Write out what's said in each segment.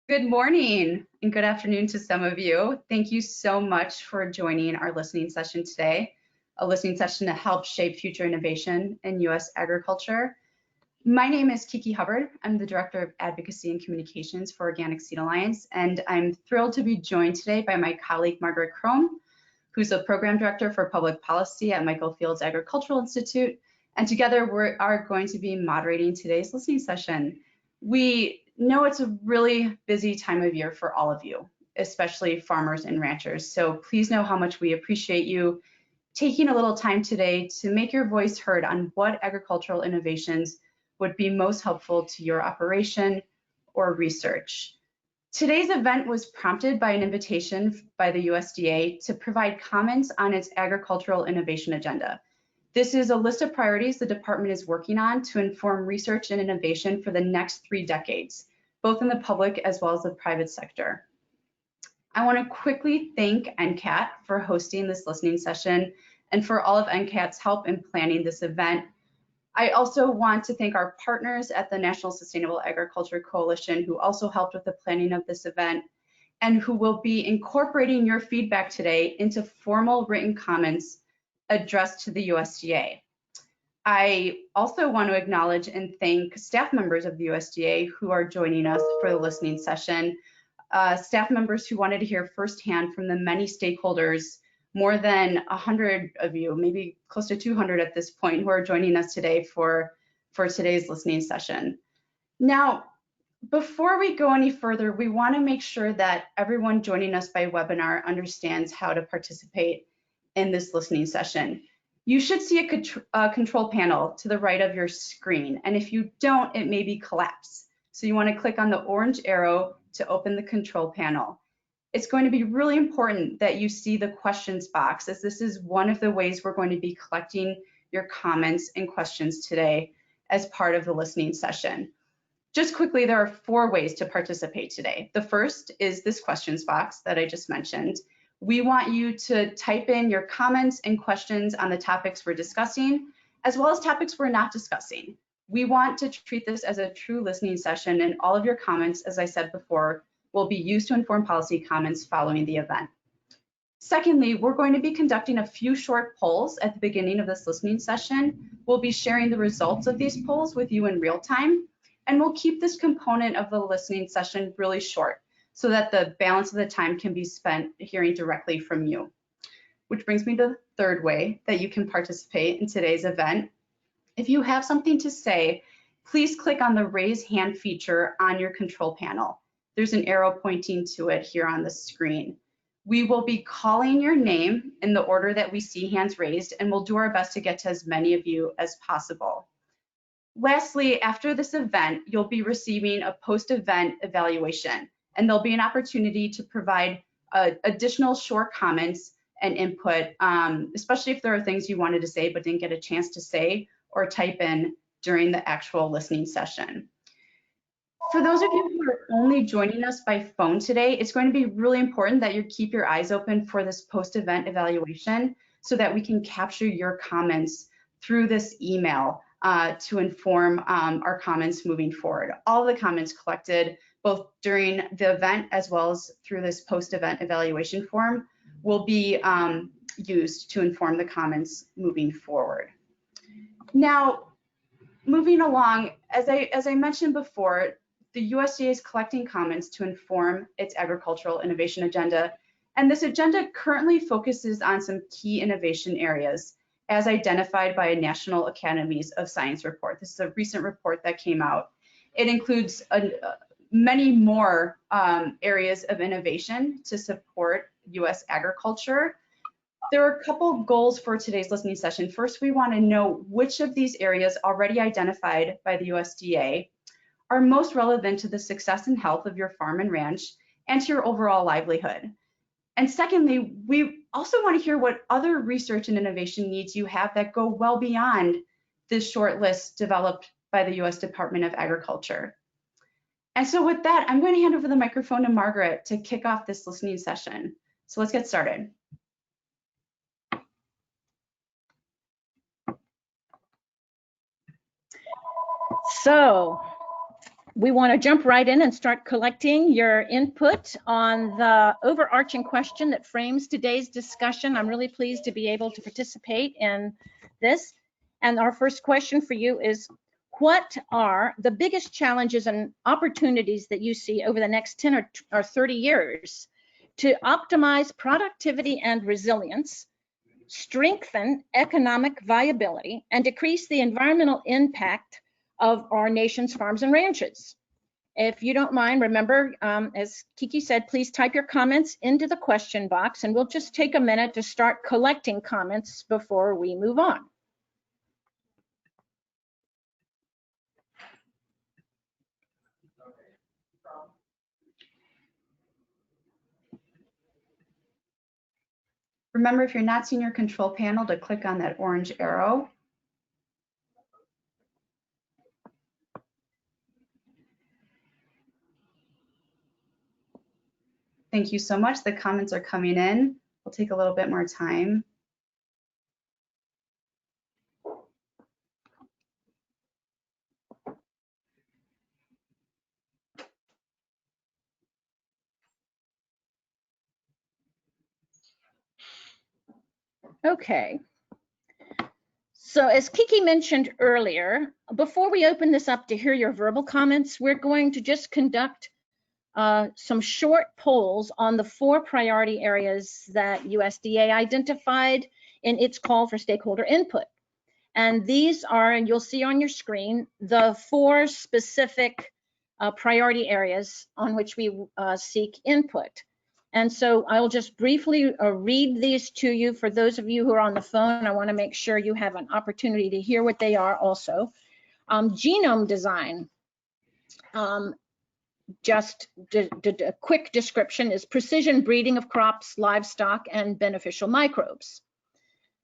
Good morning and good afternoon to some of you. Thank you so much for joining our listening session today, a listening session to help shape future innovation in U.S. agriculture. My name is Kiki Hubbard. I'm the Director of Advocacy and Communications for Organic Seed Alliance, and I'm thrilled to be joined today by my colleague, Margaret Crome, who's a Program Director for Public Policy at Michael Field's Agricultural Institute. And together we are going to be moderating today's listening session. We know it's a really busy time of year for all of you, especially farmers and ranchers. So please know how much we appreciate you taking a little time today to make your voice heard on what agricultural innovations would be most helpful to your operation or research. Today's event was prompted by an invitation by the USDA to provide comments on its agricultural innovation agenda. This is a list of priorities the department is working on to inform research and innovation for the next 3 decades, both in the public as well as the private sector. I want to quickly thank NCAT for hosting this listening session and for all of NCAT's help in planning this event. I also want to thank our partners at the National Sustainable Agriculture Coalition who also helped with the planning of this event and who will be incorporating your feedback today into formal written comments addressed to the USDA. I also want to acknowledge and thank staff members of the USDA who are joining us for the listening session, staff members who wanted to hear firsthand from the many stakeholders, more than 100 of you, maybe close to 200 at this point, who are joining us today for today's listening session. Now, before we go any further, we want to make sure that everyone joining us by webinar understands how to participate in this listening session. You should see a control panel to the right of your screen, and if you don't, it may be collapsed. So you want to click on the orange arrow to open the control panel. It's going to be really important that you see the questions box, as this is one of the ways we're going to be collecting your comments and questions today as part of the listening session. Just quickly, there are 4 ways to participate today. The first is this questions box that I just mentioned. We want you to type in your comments and questions on the topics we're discussing, as well as topics we're not discussing. We want to treat this as a true listening session, and all of your comments, as I said before, will be used to inform policy comments following the event. Secondly, we're going to be conducting a few short polls at the beginning of this listening session. We'll be sharing the results of these polls with you in real time, and we'll keep this component of the listening session really short, so that the balance of the time can be spent hearing directly from you. Which brings me to the third way that you can participate in today's event. If you have something to say, please click on the raise hand feature on your control panel. There's an arrow pointing to it here on the screen. We will be calling your name in the order that we see hands raised, and we'll do our best to get to as many of you as possible. Lastly, after this event, you'll be receiving a post-event evaluation, and there'll be an opportunity to provide additional short comments and input, especially if there are things you wanted to say but didn't get a chance to say or type in during the actual listening session. For those of you who are only joining us by phone today, it's going to be really important that you keep your eyes open for this post-event evaluation so that we can capture your comments through this email to inform our comments moving forward. All the comments collected both during the event as well as through this post-event evaluation form will be used to inform the comments moving forward. Now, moving along, as I mentioned before, the USDA is collecting comments to inform its agricultural innovation agenda, and this agenda currently focuses on some key innovation areas as identified by a National Academies of Science report. This is a recent report that came out. It includes many more areas of innovation to support U.S. agriculture. There are a couple goals for today's listening session. First, we want to know which of these areas already identified by the USDA are most relevant to the success and health of your farm and ranch and to your overall livelihood. And secondly, we also want to hear what other research and innovation needs you have that go well beyond this short list developed by the U.S. Department of Agriculture. And so with that, I'm going to hand over the microphone to Margaret to kick off this listening session. So let's get started. So We want to jump right in and start collecting your input on the overarching question that frames today's discussion. I'm really pleased to be able to participate in this. And our first question for you is, what are the biggest challenges and opportunities that you see over the next 10 or 30 years to optimize productivity and resilience, strengthen economic viability, and decrease the environmental impact of our nation's farms and ranches? If you don't mind, remember, as Kiki said, please type your comments into the question box, and we'll just take a minute to start collecting comments before we move on. Remember, if you're not seeing your control panel, to click on that orange arrow. Thank you so much. The comments are coming in. We'll take a little bit more time. Okay. So as Kiki mentioned earlier, before we open this up to hear your verbal comments, we're going to just conduct some short polls on the 4 priority areas that USDA identified in its call for stakeholder input. And these are, and you'll see on your screen, the 4 specific priority areas on which we seek input. And so I'll just briefly read these to you. For those of you who are on the phone, I want to make sure you have an opportunity to hear what they are also. Genome design. Just a quick description is precision breeding of crops, livestock, and beneficial microbes.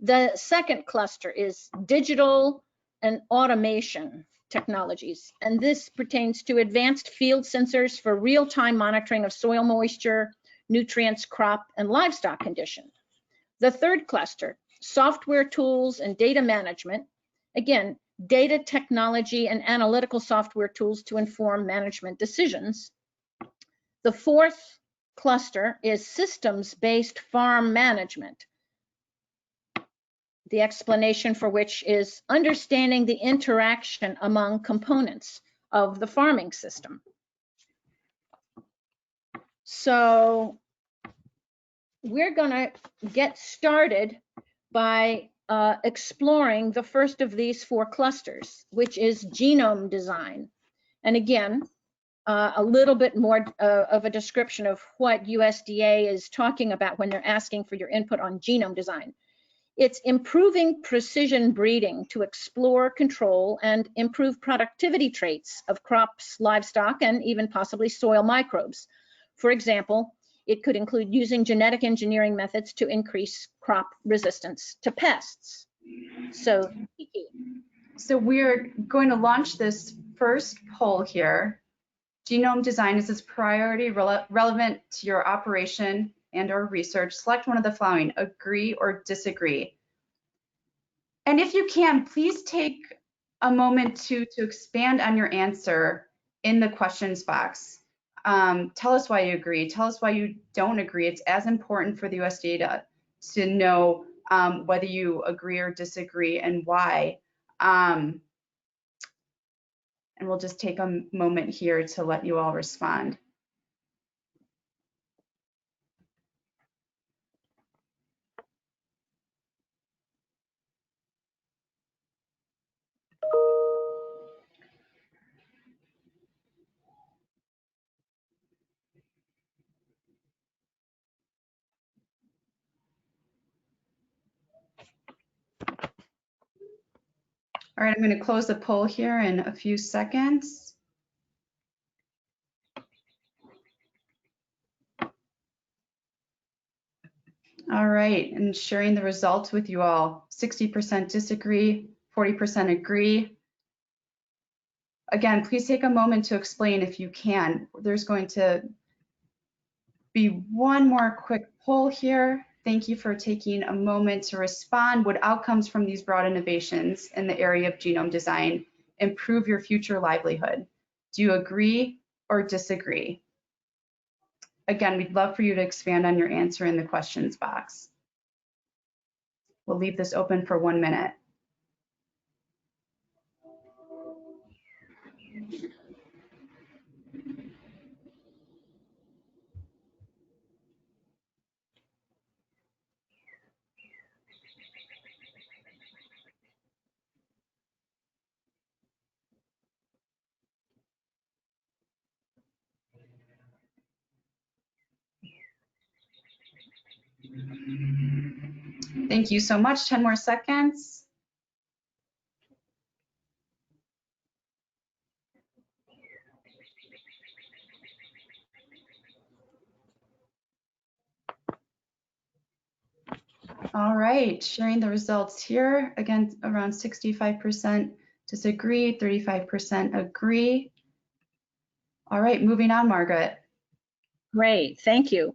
The second cluster is digital and automation technologies, and this pertains to advanced field sensors for real-time monitoring of soil moisture, nutrients, crop, and livestock condition. The third cluster, software tools and data management. Again, data technology and analytical software tools to inform management decisions. The fourth cluster is systems-based farm management. The explanation for which is understanding the interaction among components of the farming system. So we're going to get started by exploring the first of these 4 clusters, which is genome design. And again, a little bit more of a description of what USDA is talking about when they're asking for your input on genome design. It's improving precision breeding to explore, control, and improve productivity traits of crops, livestock, and even possibly soil microbes. For example, it could include using genetic engineering methods to increase crop resistance to pests. So, Kiki. So we're going to launch this first poll here. Genome design is its priority relevant to your operation and or research. Select one of the following: agree or disagree. And if you can, please take a moment to expand on your answer in the questions box. Tell us why you agree. Tell us why you don't agree. It's as important for the USDA to know whether you agree or disagree and why. And we'll just take a moment here to let you all respond. All right, I'm going to close the poll here in a few seconds. All right, and sharing the results with you all. 60% disagree, 40% agree. Again, please take a moment to explain if you can. There's going to be one more quick poll here. Thank you for taking a moment to respond. Would outcomes from these broad innovations in the area of genome design improve your future livelihood? Do you agree or disagree? Again, we'd love for you to expand on your answer in the questions box. We'll leave this open for 1 minute. Thank you so much. 10 more seconds. All right, sharing the results here. Again, around 65% disagree, 35% agree. All right, moving on, Margaret. Great, thank you.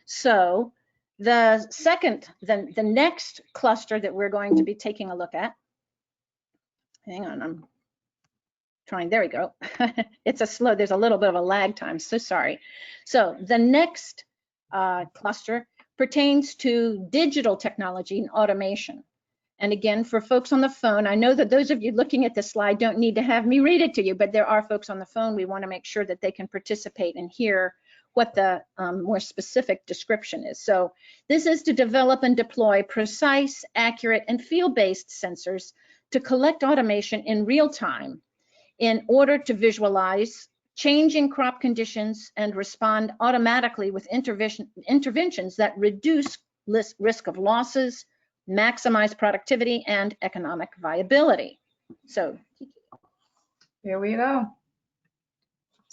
So the next cluster that we're going to be taking a look at, hang on, I'm trying, there we go. It's a slow, there's a little bit of a lag time, so sorry. So the next cluster pertains to digital technology and automation. And again, for folks on the phone, I know that those of you looking at this slide don't need to have me read it to you, but there are folks on the phone. We want to make sure that they can participate and hear what the more specific description is. So this is to develop and deploy precise, accurate, and field-based sensors to collect automation in real time in order to visualize changing crop conditions and respond automatically with interventions that reduce risk of losses, maximize productivity, and economic viability. So here we go.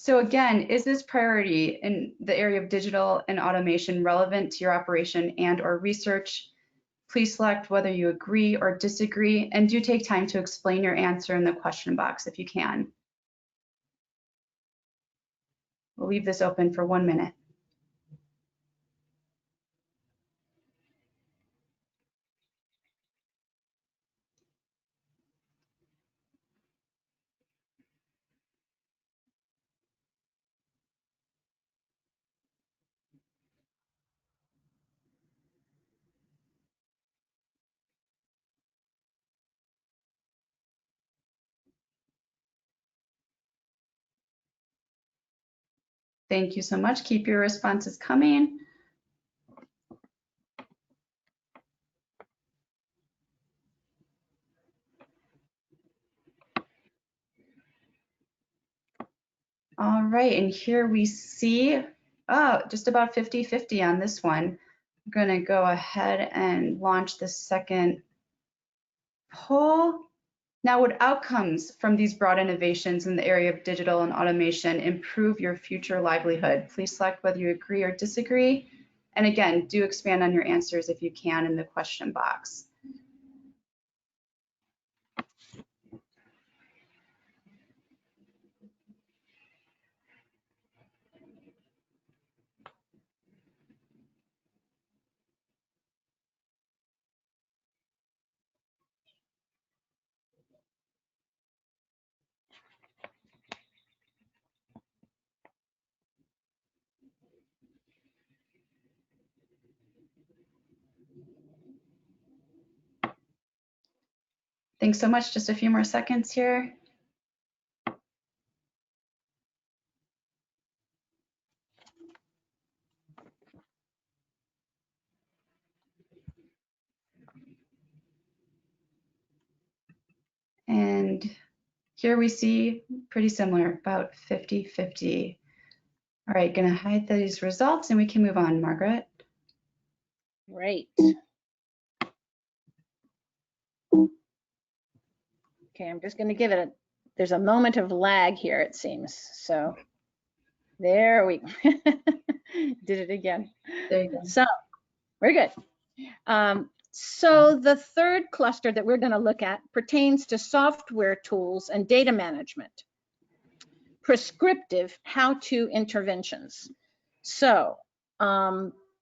So again, is this priority in the area of digital and automation relevant to your operation and or research? Please select whether you agree or disagree, and do take time to explain your answer in the question box if you can. We'll leave this open for 1 minute. Thank you so much. Keep your responses coming. All right, and here we see, just about 50-50 on this one. I'm gonna go ahead and launch the second poll. Now, would outcomes from these broad innovations in the area of digital and automation improve your future livelihood? Please select whether you agree or disagree. And again, do expand on your answers if you can in the question box. Thanks so much. Just a few more seconds here. And here we see pretty similar, about 50-50. All right, gonna hide these results and we can move on, Margaret. great. Okay, I'm just going to give it there's a moment of lag here, it seems. So there we did it again. There you go. So we're good. So the third cluster that we're going to look at pertains to software tools and data management. Prescriptive how-to interventions. So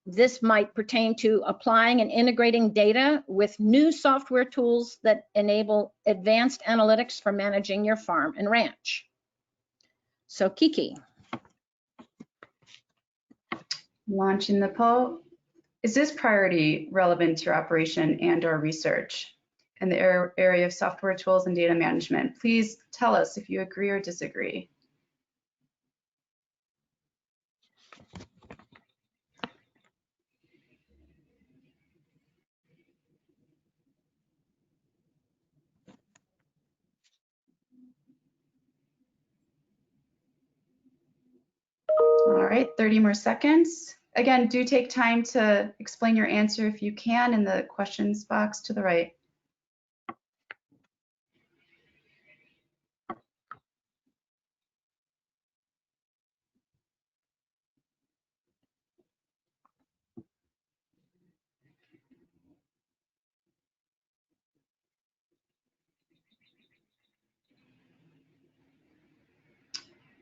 this might pertain to applying and integrating data with new software tools that enable advanced analytics for managing your farm and ranch. So Kiki. Launching the poll. Is this priority relevant to your operation and or research in the area of software tools and data management? Please tell us if you agree or disagree. All right, 30 more seconds. Again, do take time to explain your answer if you can in the questions box to the right.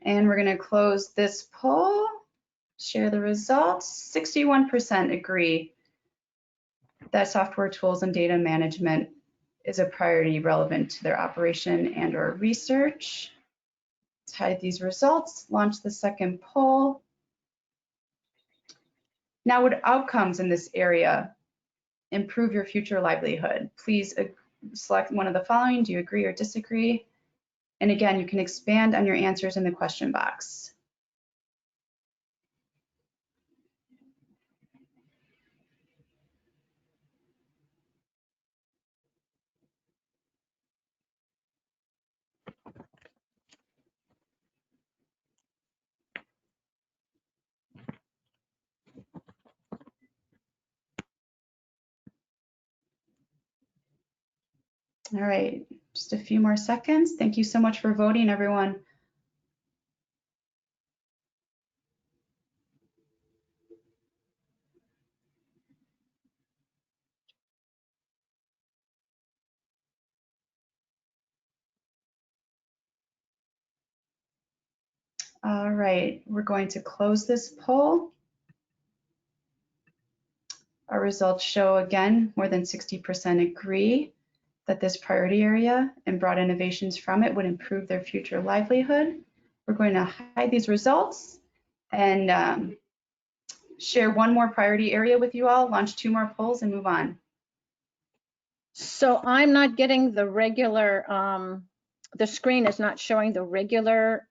And we're going to close this poll, share the results. 61% agree that software tools and data management is a priority relevant to their operation and or research. Let's hide these results, launch the second poll. Now, would outcomes in this area improve your future livelihood? Please select one of the following. Do you agree or disagree? And again, you can expand on your answers in the question box. All right, just a few more seconds. Thank you so much for voting, everyone. All right, we're going to close this poll. Our results show, again, more than 60% agree that this priority area and broad innovations from it would improve their future livelihood. We're going to hide these results and share one more priority area with you all, launch 2 more polls, and move on. So I'm not getting the regular, the screen is not showing the regular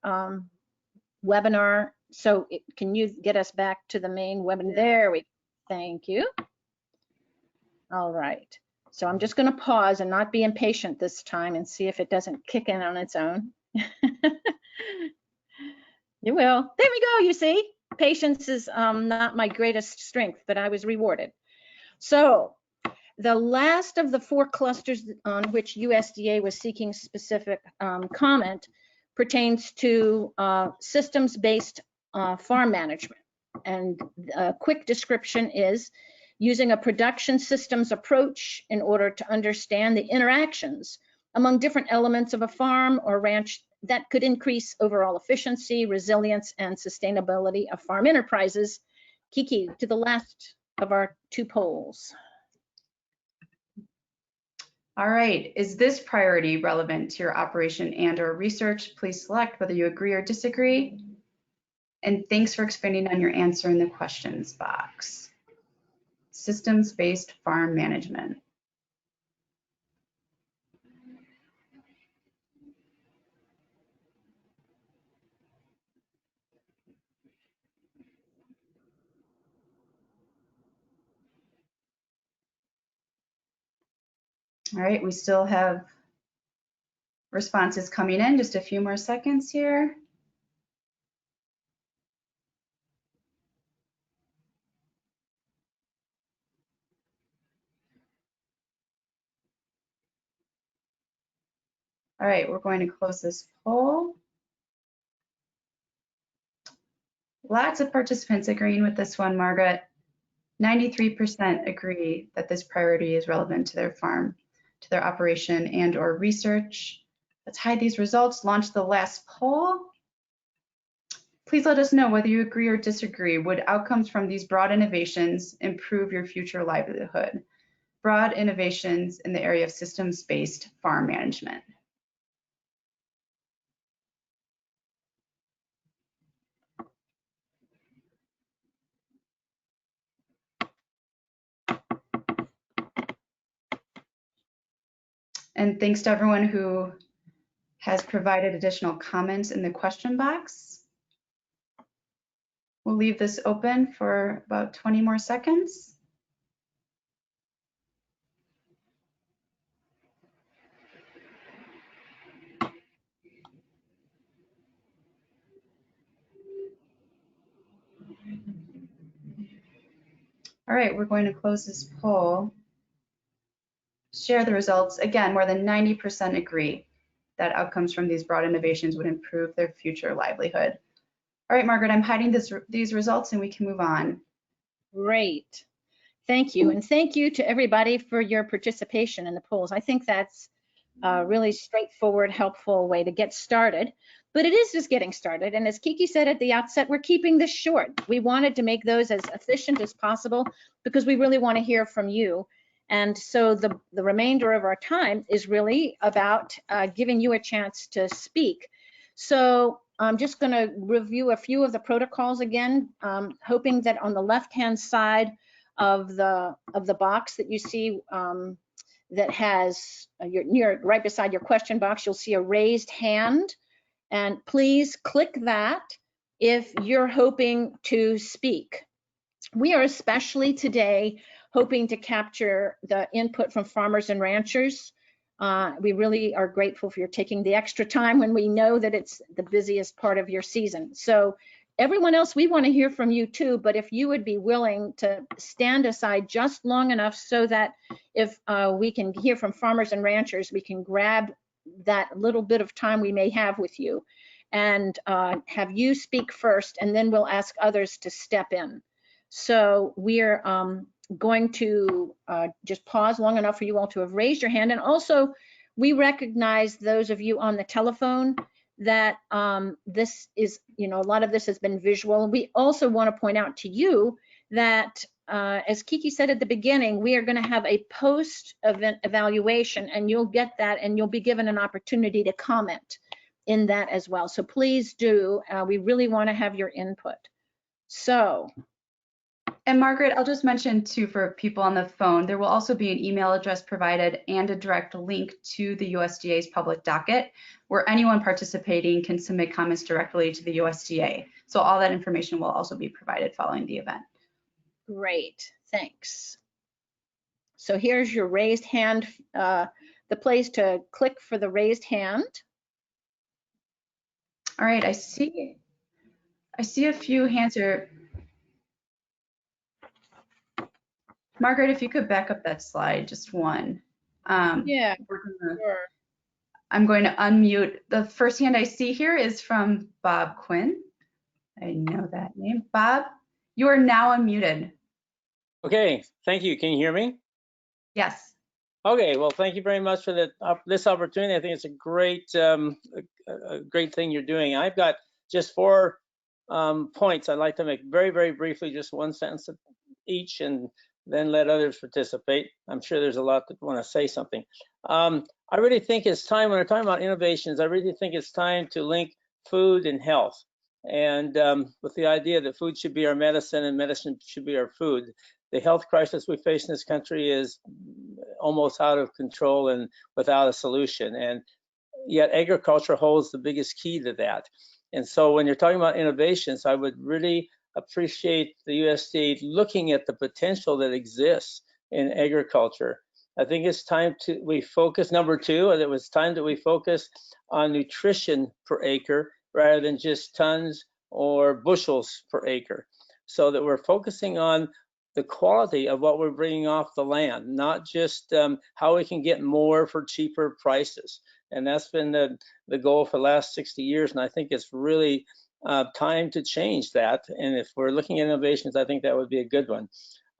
webinar. So can you get us back to the main webinar? There we go. Thank you. All right. So I'm just going to pause and not be impatient this time and see if it doesn't kick in on its own. You will. There we go. You see, patience is not my greatest strength, but I was rewarded. So the last of the 4 clusters on which USDA was seeking specific comment pertains to systems-based farm management. And a quick description is using a production systems approach in order to understand the interactions among different elements of a farm or ranch that could increase overall efficiency, resilience, and sustainability of farm enterprises. Kiki, to the last of our 2 polls. All right, is this priority relevant to your operation and or research? Please select whether you agree or disagree. And thanks for expanding on your answer in the questions box. Systems-based farm management. All right, we still have responses coming in, just a few more seconds here. All right, we're going to close this poll. Lots of participants agreeing with this one, Margaret. 93% agree that this priority is relevant to their farm, to their operation and or research. Let's hide these results, launch the last poll. Please let us know whether you agree or disagree. Would outcomes from these broad innovations improve your future livelihood? Broad innovations in the area of systems-based farm management. And thanks to everyone who has provided additional comments in the question box. We'll leave this open for about 20 more seconds. All right, we're going to close this poll. Share the results. Again, more than 90% agree that outcomes from these broad innovations would improve their future livelihood. All right, Margaret, I'm hiding these results and we can move on. Great. Thank you. And thank you to everybody for your participation in the polls. I think that's a really straightforward, helpful way to get started. But it is just getting started. And as Kiki said at the outset, we're keeping this short. We wanted to make those as efficient as possible because we really want to hear from you. And so the remainder of our time is really about giving you a chance to speak. So I'm just going to review a few of the protocols again, hoping that on the left-hand side of the box that you see that has right beside your question box, you'll see a raised hand. And please click that if you're hoping to speak. We are especially today hoping to capture the input from farmers and ranchers. We really are grateful for your taking the extra time when we know that it's the busiest part of your season. So everyone else, we want to hear from you too, but if you would be willing to stand aside just long enough so that if we can hear from farmers and ranchers, we can grab that little bit of time we may have with you and have you speak first, and then we'll ask others to step in. So we're going to just pause long enough for you all to have raised your hand. And also, we recognize those of you on the telephone that this is, a lot of this has been visual. We also want to point out to you that, as Kiki said at the beginning, we are going to have a post-event evaluation, and you'll get that, and you'll be given an opportunity to comment in that as well. So please do. We really want to have your input. So. And Margaret, I'll just mention too for people on the phone, there will also be an email address provided and a direct link to the USDA's public docket where anyone participating can submit comments directly to the USDA. So all that information will also be provided following the event. Great, thanks. So here's your raised hand, the place to click for the raised hand. All right, I see a few hands here. Margaret, if you could back up that slide, just one. Yeah, sure. I'm going to unmute. The first hand I see here is from Bob Quinn. I know that name. Bob, you are now unmuted. Okay, thank you. Can you hear me? Yes. Okay, well, thank you very much for this opportunity. I think it's a great thing you're doing. I've got just 4 points I'd like to make very, very briefly, just one sentence each, and then let others participate. I'm sure there's a lot that want to say something. I really think it's time, when we're talking about innovations, I really think it's time to link food and health. And with the idea that food should be our medicine and medicine should be our food. The health crisis we face in this country is almost out of control and without a solution. And yet agriculture holds the biggest key to that. And so when you're talking about innovations, I would really appreciate the USDA looking at the potential that exists in agriculture. I think it's time we focus, number 2, it was time that we focus on nutrition per acre rather than just tons or bushels per acre, so that we're focusing on the quality of what we're bringing off the land, not just how we can get more for cheaper prices. And that's been the goal for the last 60 years, and I think it's really time to change that. And if we're looking at innovations, I think that would be a good one.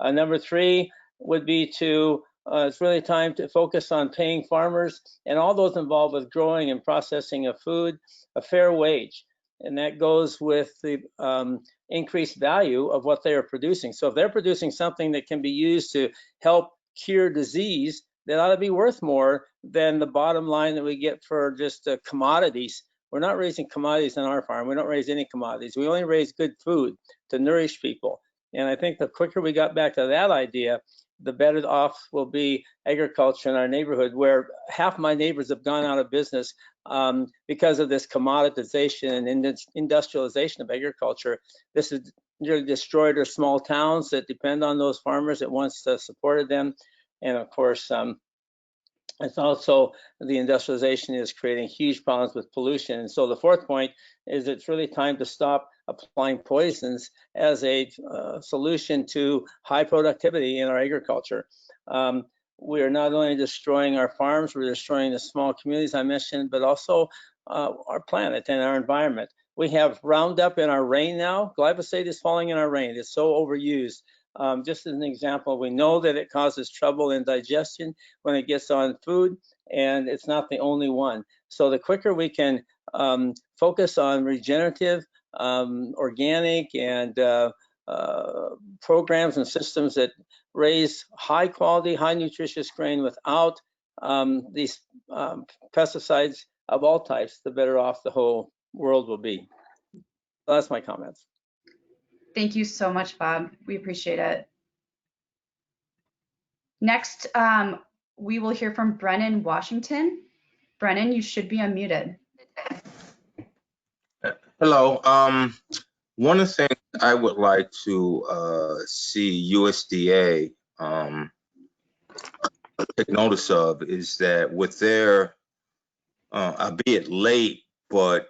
Number 3 would be it's really time to focus on paying farmers and all those involved with growing and processing of food a fair wage. And that goes with the increased value of what they are producing. So if they're producing something that can be used to help cure disease, that ought to be worth more than the bottom line that we get for just commodities. We're not raising commodities on our farm. We don't raise any commodities. We only raise good food to nourish people. And I think the quicker we got back to that idea, the better off will be agriculture in our neighborhood, where half my neighbors have gone out of business because of this commoditization and industrialization of agriculture. This has really destroyed our small towns that depend on those farmers that once supported them. And of course, it's also the industrialization is creating huge problems with pollution. And so the fourth point is it's really time to stop applying poisons as a solution to high productivity in our agriculture. We are not only destroying our farms, we're destroying the small communities I mentioned, but also our planet and our environment. We have Roundup in our rain now. Glyphosate is falling in our rain. It's so overused. Just as an example, we know that it causes trouble in digestion when it gets on food, and it's not the only one. So the quicker we can focus on regenerative, organic, and programs and systems that raise high quality, high nutritious grain without these pesticides of all types, the better off the whole world will be. So that's my comments. Thank you so much, Bob. We appreciate it. Next, we will hear from Brennan Washington. Brennan, you should be unmuted. Hello. One of the things I would like to see USDA take notice of is that with their, albeit late, but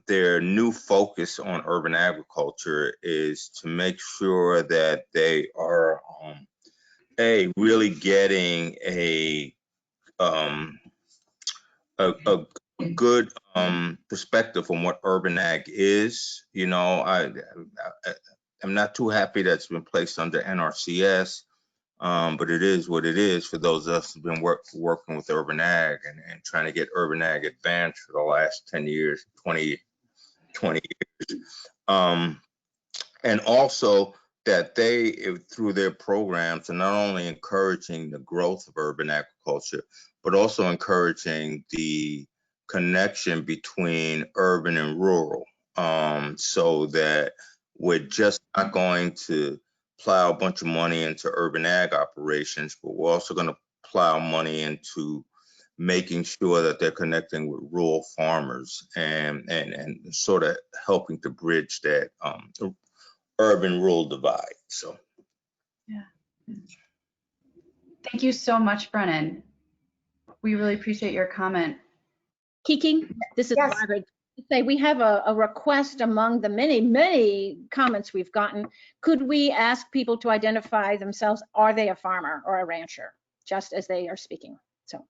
their new focus on urban agriculture is to make sure that they are really getting a good perspective on what urban ag is. You know, I'm not too happy that's been placed under NRCS, but it is what it is for those of us who've been working with urban ag and trying to get urban ag advanced for the last 10 years, 20 years. And also that they, through their programs, are not only encouraging the growth of urban agriculture, but also encouraging the connection between urban and rural, so that we're just not going to plow a bunch of money into urban ag operations, but we're also going to plow money into making sure that they're connecting with rural farmers and sort of helping to bridge that urban rural divide. So yeah. Thank you so much, Brennan. We really appreciate your comment. Kiki, this is Yes. Margaret. Say we have a request among the many comments we've gotten. Could we ask people to identify themselves? Are they a farmer or a rancher, just as they are speaking? So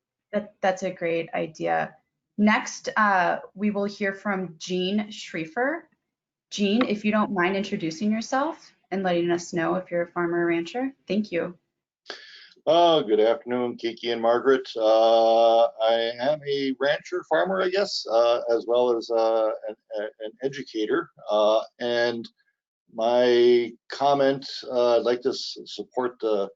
That's a great idea. Next, we will hear from Jean Schriefer. Jean, if you don't mind introducing yourself and letting us know if you're a farmer or rancher. Thank you. Good afternoon, Kiki and Margaret. I am a rancher farmer, I guess, as well as an educator. And my comment, I'd like to support the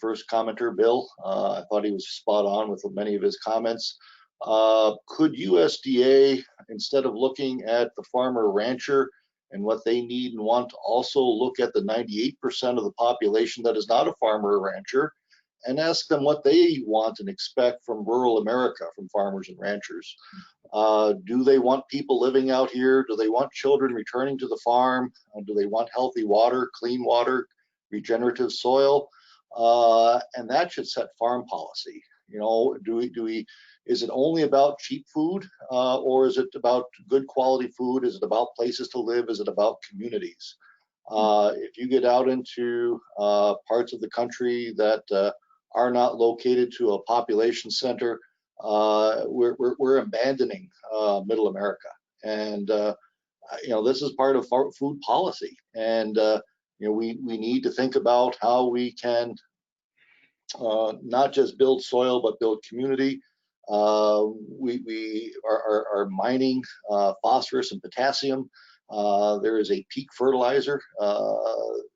first commenter, Bill. I thought he was spot on with many of his comments. Could USDA, instead of looking at the farmer rancher and what they need and want, also look at the 98% of the population that is not a farmer or rancher, and ask them what they want and expect from rural America, from farmers and ranchers. Do they want people living out here? Do they want children returning to the farm? Do they want healthy water, clean water, regenerative soil? And that should set farm policy. You know, is it only about cheap food, or is it about good quality food? Is it about places to live? Is it about communities? If you get out into parts of the country that are not located to a population center, we're abandoning middle America. And you know, this is part of food policy. And you know, we need to think about how we can not just build soil, but build community. We are mining phosphorus and potassium. There is a peak fertilizer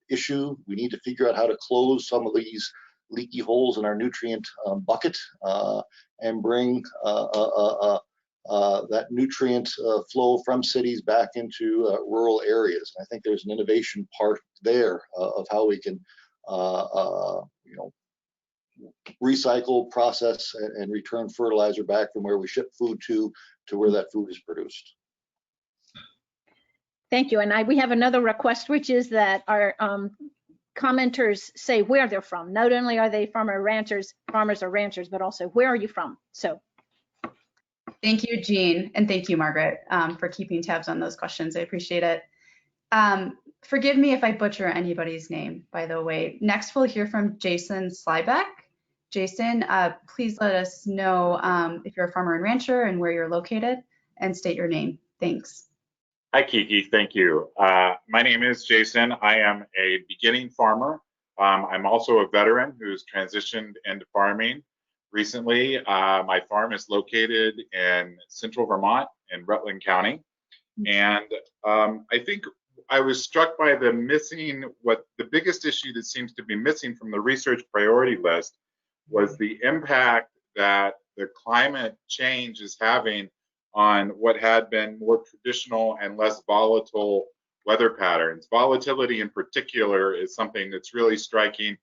issue. We need to figure out how to close some of these leaky holes in our nutrient bucket and bring that nutrient flow from cities back into rural areas. I think there's an innovation part there of how we can recycle, process, and return fertilizer back from where we ship food to where that food is produced. Thank you. And we have another request, which is that our commenters say where they're from. Not only are they farmers or ranchers, but also where are you from? So. Thank you, Jean, and thank you, Margaret, for keeping tabs on those questions. I appreciate it. Forgive me if I butcher anybody's name, by the way. Next, we'll hear from Jason Slybeck. Jason, please let us know if you're a farmer and rancher and where you're located, and state your name. Thanks. Hi, Kiki. Thank you. My name is Jason. I am a beginning farmer. I'm also a veteran who's transitioned into farming recently. My farm is located in central Vermont in Rutland County. And I think I was struck by the biggest issue that seems to be missing from the research priority list was the impact that the climate change is having on what had been more traditional and less volatile weather patterns. Volatility in particular is something that's really striking,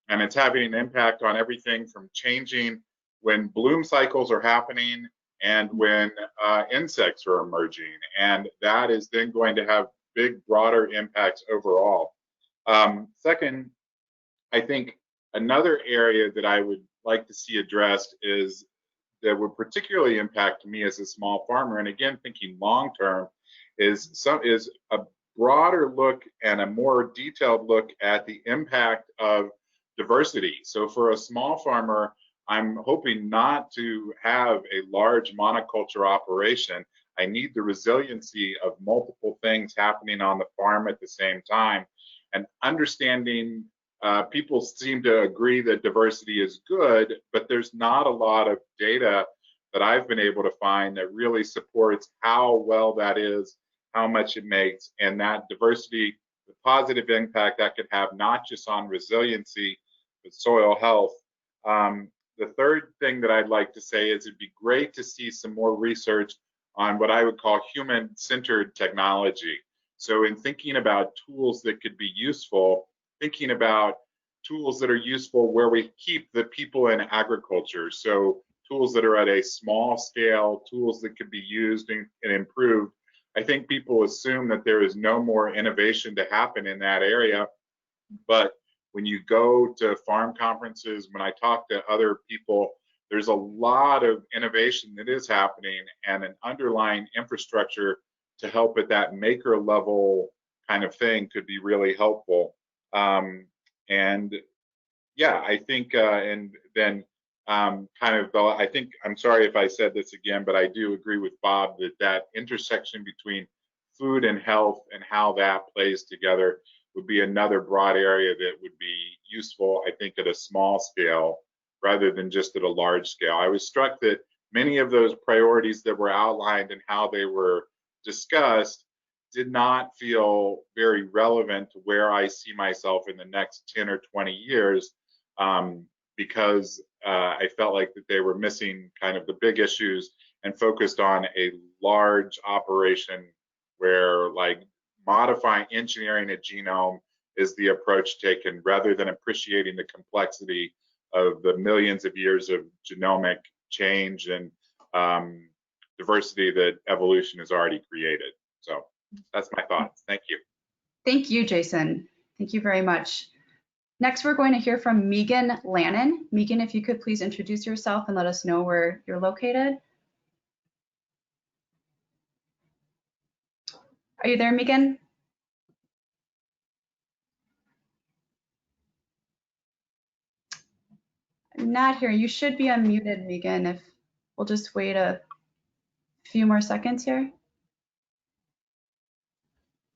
and it's having an impact on everything from changing when bloom cycles are happening and when insects are emerging. And that is then going to have big, broader impacts overall. Second, I think another area that I would like to see addressed is that would particularly impact me as a small farmer, and again thinking long term, is a broader look and a more detailed look at the impact of diversity. So for a small farmer, I'm hoping not to have a large monoculture operation. I need the resiliency of multiple things happening on the farm at the same time, and understanding people seem to agree that diversity is good, but there's not a lot of data that I've been able to find that really supports how well that is, how much it makes, and that diversity, the positive impact that could have not just on resiliency, but soil health. The third thing that I'd like to say is it'd be great to see some more research on what I would call human-centered technology. So in thinking about tools that could be useful, thinking about tools that are useful where we keep the people in agriculture. So tools that are at a small scale, tools that could be used and improved. I think people assume that there is no more innovation to happen in that area. But when you go to farm conferences, when I talk to other people, there's a lot of innovation that is happening, and an underlying infrastructure to help at that maker level kind of thing could be really helpful. And yeah, I think, and then I think, I'm sorry if I said this again, but I do agree with Bob that that intersection between food and health and how that plays together would be another broad area that would be useful, I think, at a small scale rather than just at a large scale. I was struck that many of those priorities that were outlined and how they were discussed did not feel very relevant to where I see myself in the next 10 or 20 years, because I felt like that they were missing kind of the big issues and focused on a large operation where, like, modifying, engineering a genome is the approach taken rather than appreciating the complexity of the millions of years of genomic change and diversity that evolution has already created. So that's my thoughts. Thank you. Thank you, Jason. Thank you very much. Next, we're going to hear from Megan Lannon. Megan, if you could please introduce yourself and let us know where you're located. Are you there, Megan? I'm not here. You should be unmuted, Megan. If we'll just wait a few more seconds here.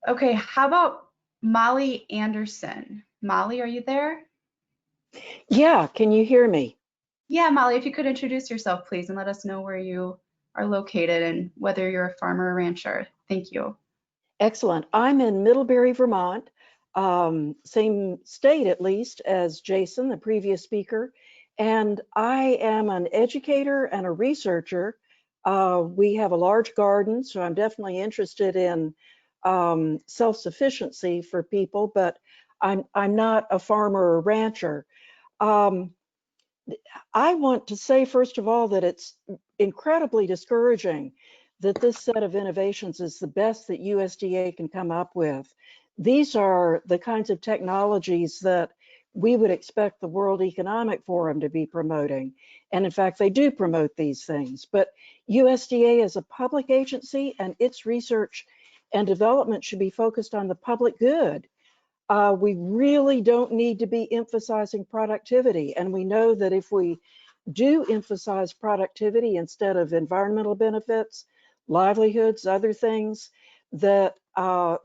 Okay, how about Molly Anderson? Molly, are you there? Yeah, can you hear me? Yeah, Molly, if you could introduce yourself, please, and let us know where you are located and whether you're a farmer or rancher. Thank you. Excellent. I'm in Middlebury, Vermont, same state at least as Jason, the previous speaker, and I am an educator and a researcher. We have a large garden, so I'm definitely interested in self-sufficiency for people, but I'm not a farmer or rancher. I want to say, first of all, that it's incredibly discouraging that this set of innovations is the best that USDA can come up with. These are the kinds of technologies that we would expect the World Economic Forum to be promoting. And in fact, they do promote these things. But USDA is a public agency, and its research and development should be focused on the public good. We really don't need to be emphasizing productivity. And we know that if we do emphasize productivity instead of environmental benefits, livelihoods, other things, that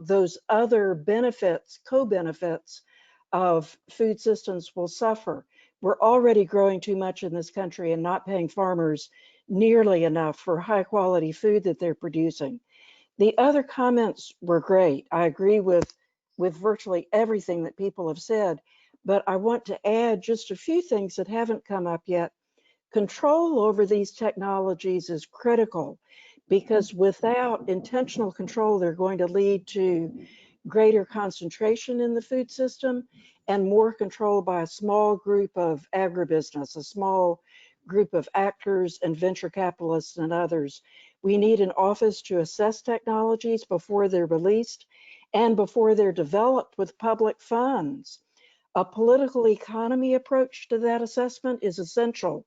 those other benefits, co-benefits of food systems will suffer. We're already growing too much in this country and not paying farmers nearly enough for high quality food that they're producing. The other comments were great. I agree with virtually everything that people have said, but I want to add just a few things that haven't come up yet. Control over these technologies is critical, because without intentional control, they're going to lead to greater concentration in the food system and more control by a small group of agribusiness, a small group of actors and venture capitalists and others. We need an office to assess technologies before they're released and before they're developed with public funds. A political economy approach to that assessment is essential,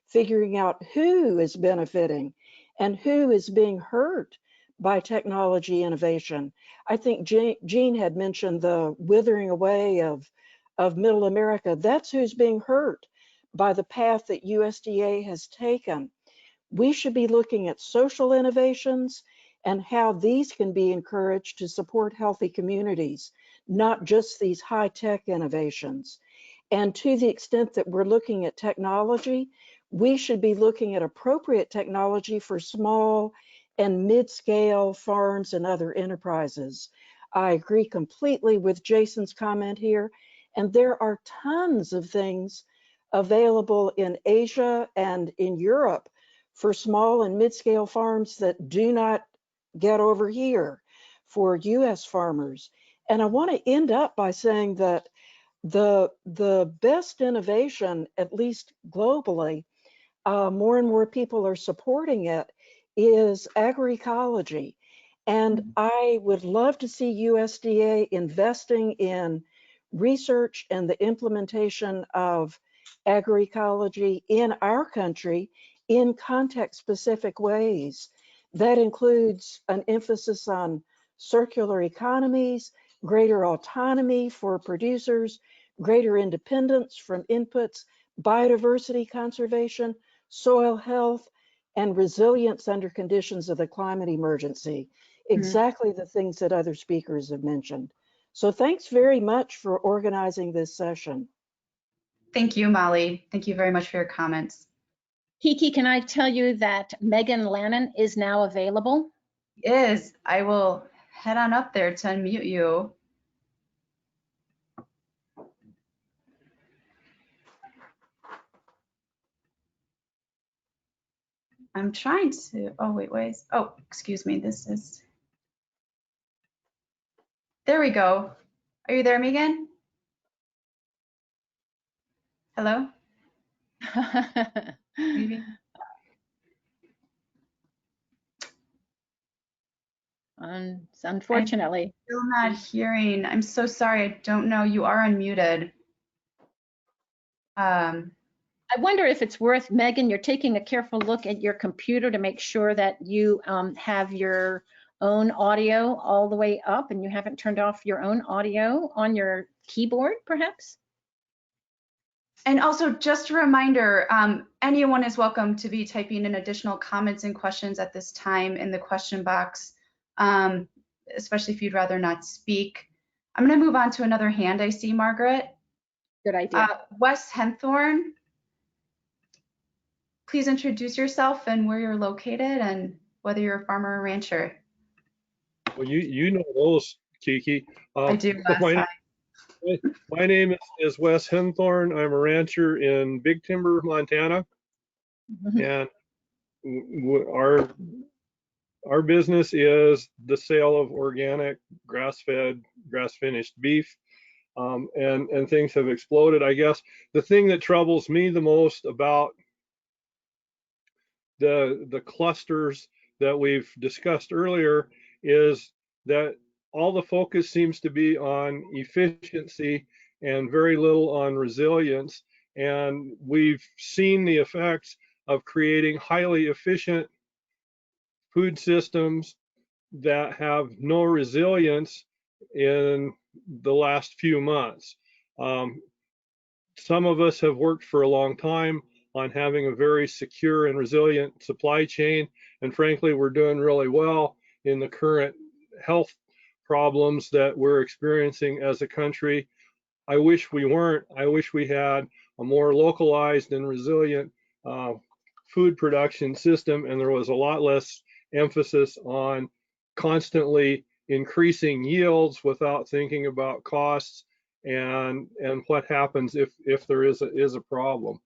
figuring out who is benefiting and who is being hurt by technology innovation. I think Jean had mentioned the withering away of middle America. That's who's being hurt by the path that USDA has taken. We should be looking at social innovations and how these can be encouraged to support healthy communities, not just these high-tech innovations. And to the extent that we're looking at technology, we should be looking at appropriate technology for small and mid-scale farms and other enterprises. I agree completely with Jason's comment here, and there are tons of things available in Asia and in Europe for small and mid-scale farms that do not get over here for US farmers. And I want to end up by saying that the best innovation, at least globally, more and more people are supporting it, is agroecology. And I would love to see USDA investing in research and the implementation of agroecology in our country in context-specific ways. That includes an emphasis on circular economies, greater autonomy for producers, greater independence from inputs, biodiversity conservation, soil health, and resilience under conditions of the climate emergency. Exactly the things that other speakers have mentioned. So thanks very much for organizing this session. Thank you, Molly. Thank you very much for your comments. Kiki, can I tell you that Megan Lannon is now available? I will head on up there to unmute you. I'm trying to, oh, wait. Oh, excuse me, there we go. Are you there, Megan? Hello? Maybe. Unfortunately. I'm still not hearing. I'm so sorry. I don't know. You are unmuted. I wonder if it's worth, Megan, you're taking a careful look at your computer to make sure that you have your own audio all the way up and you haven't turned off your own audio on your keyboard, perhaps? And also, just a reminder, anyone is welcome to be typing in additional comments and questions at this time in the question box, especially if you'd rather not speak. I'm going to move on to another hand I see, Margaret. Good idea. Weston Thorne, please introduce yourself and where you're located and whether you're a farmer or rancher. Well, you know those, Kiki. I do. My name is Wes Henthorne. I'm a rancher in Big Timber, Montana, and our business is the sale of organic, grass-fed, grass-finished beef. and things have exploded. I guess the thing that troubles me the most about the clusters that we've discussed earlier is that all the focus seems to be on efficiency and very little on resilience. And we've seen the effects of creating highly efficient food systems that have no resilience in the last few months. Some of us have worked for a long time on having a very secure and resilient supply chain. And frankly, we're doing really well in the current health problems that we're experiencing as a country. I wish we weren't. I wish we had a more localized and resilient food production system, and there was a lot less emphasis on constantly increasing yields without thinking about costs and what happens if there is a problem.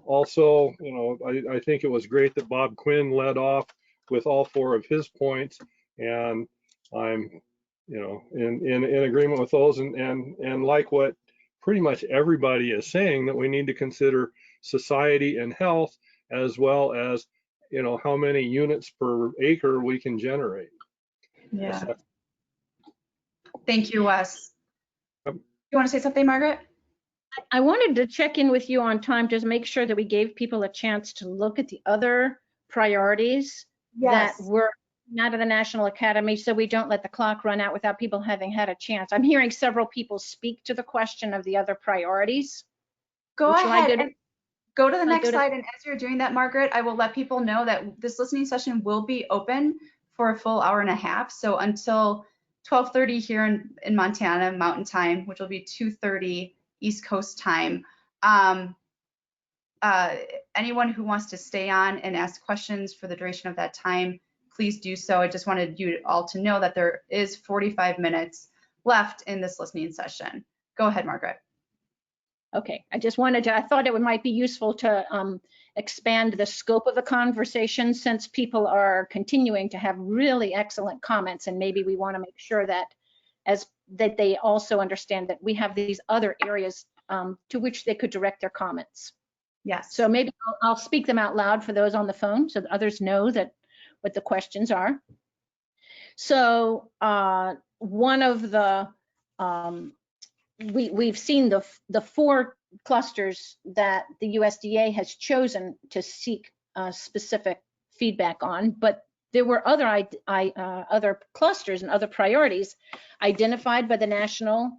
Also, you know, I think it was great that Bob Quinn led off with all 4 of his points, and I'm, you know, in agreement with those, and like what pretty much everybody is saying, that we need to consider society and health, as well as, you know, how many units per acre we can generate. Yeah. Thank you, Wes. You want to say something, Margaret? I wanted to check in with you on time, just make sure that we gave people a chance to look at the other priorities that were out of the National Academy, so we don't let the clock run out without people having had a chance. I'm hearing several people speak to the question of the other priorities. Go ahead and go to the next slide. And as you're doing that, Margaret, I will let people know that this listening session will be open for a full hour and a half. So until 12:30 here in Montana Mountain Time, which will be 2:30 East Coast time. Anyone who wants to stay on and ask questions for the duration of that time, please do so. I just wanted you all to know that there is 45 minutes left in this listening session. Go ahead, Margaret. Okay, I just wanted to, I thought it might be useful to expand the scope of the conversation, since people are continuing to have really excellent comments, and maybe we want to make sure that that they also understand that we have these other areas to which they could direct their comments. Yes. So maybe I'll speak them out loud for those on the phone so that others know that what the questions are. So one of the, we've seen the 4 clusters that the USDA has chosen to seek specific feedback on, but there were other clusters and other priorities identified by the National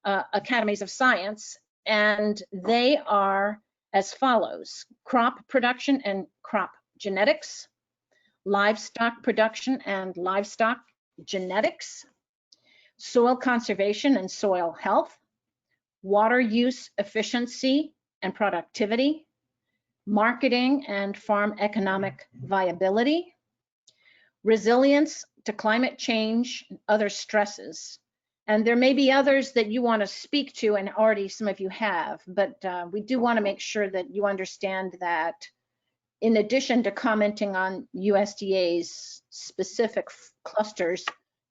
Academies of Science, and they are as follows: crop production and crop genetics, livestock production and livestock genetics, soil conservation and soil health, water use efficiency and productivity, marketing and farm economic viability, resilience to climate change and other stresses. And there may be others that you want to speak to, and already some of you have, but we do want to make sure that you understand that in addition to commenting on USDA's specific clusters,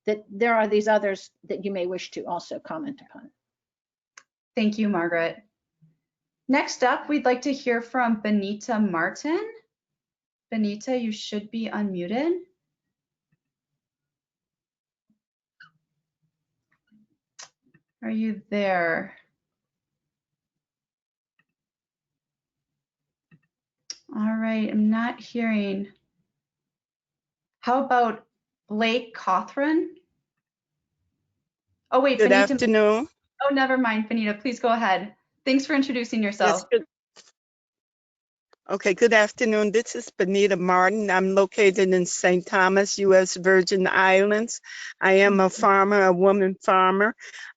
that there are these others that you may wish to also comment upon. Thank you, Margaret. Next up, we'd like to hear from Bonita Martin. Bonita, you should be unmuted. Are you there? All right, I'm not hearing. How about Blake Cothran? Oh, wait, Good Bonita. afternoon. Oh, never mind, Bonita. Please go ahead. Thanks for introducing yourself. Yes, okay, good afternoon. This is Bonita Martin. I'm located in St. Thomas, U.S. Virgin Islands. I am a farmer, a woman farmer.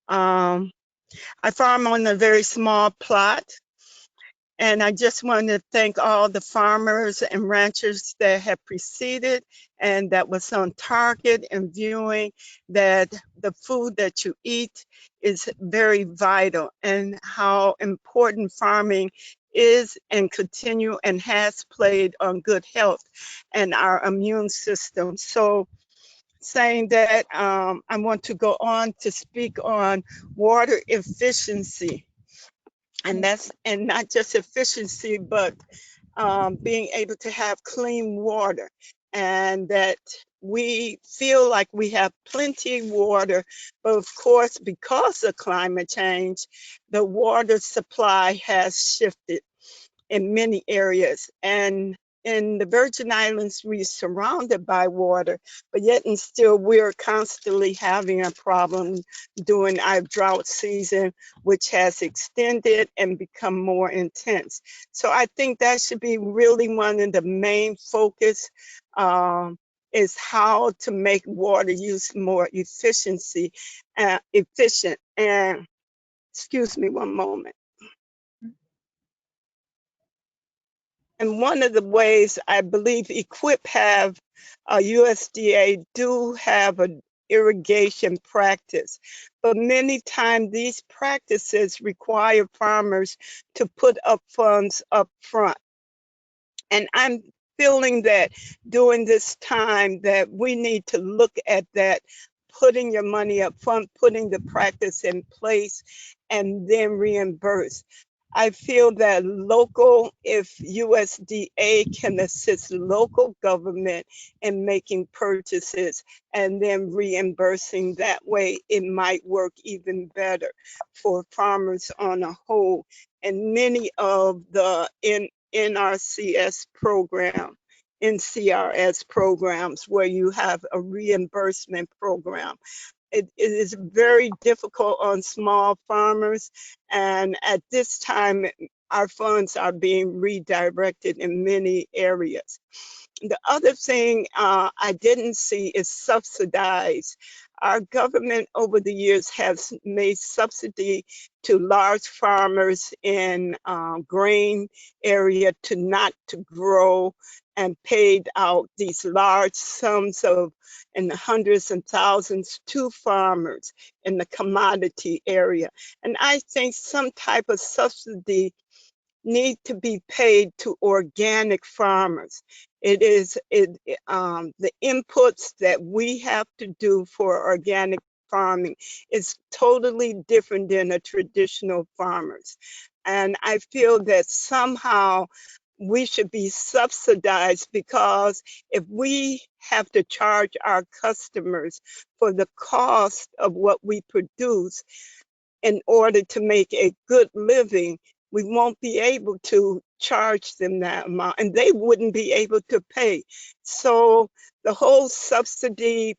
I farm on a very small plot. And I just want to thank all the farmers and ranchers that have preceded and that was on target and viewing that the food that you eat is very vital, and how important farming is and continue and has played on good health and our immune system. So saying that I want to go on to speak on water efficiency. And not just efficiency, but being able to have clean water, and that we feel like we have plenty of water, but of course, because of climate change, the water supply has shifted in many areas. And in the Virgin Islands, we're surrounded by water, but yet and still we're constantly having a problem during our drought season, which has extended and become more intense. So I think that should be really one of the main focus, is how to make water use more efficient. And excuse me one moment. And one of the ways I believe EQIP have, USDA do have an irrigation practice, but many times these practices require farmers to put up funds up front. And I'm feeling that during this time that we need to look at that, putting your money up front, putting the practice in place, and then reimburse. I feel that if USDA can assist local government in making purchases and then reimbursing that way, it might work even better for farmers on a whole. And many of the NCRS programs where you have a reimbursement program. It is very difficult on small farmers, and at this time, our funds are being redirected in many areas. The other thing I didn't see is subsidize. Our government over the years has made subsidy to large farmers in grain area not to grow, and paid out these large sums in the hundreds and thousands to farmers in the commodity area. And I think some type of subsidy need to be paid to organic farmers. The inputs that we have to do for organic farming is totally different than a traditional farmers. And I feel that somehow we should be subsidized, because if we have to charge our customers for the cost of what we produce in order to make a good living, we won't be able to charge them that amount, and they wouldn't be able to pay. So the whole subsidy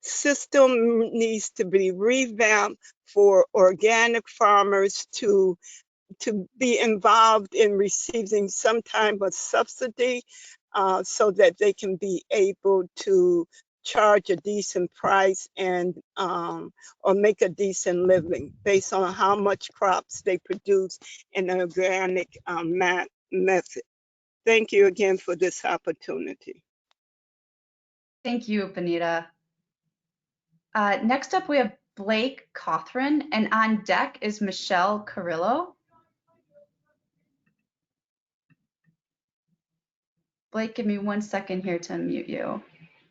system needs to be revamped for organic farmers to be involved in receiving some type of subsidy, so that they can be able to charge a decent price and or make a decent living based on how much crops they produce in an organic method. Thank you again for this opportunity. Thank you, Bonita. Next up, we have Blake Cothran, and on deck is Michelle Carrillo. Blake, give me 1 second here to unmute you.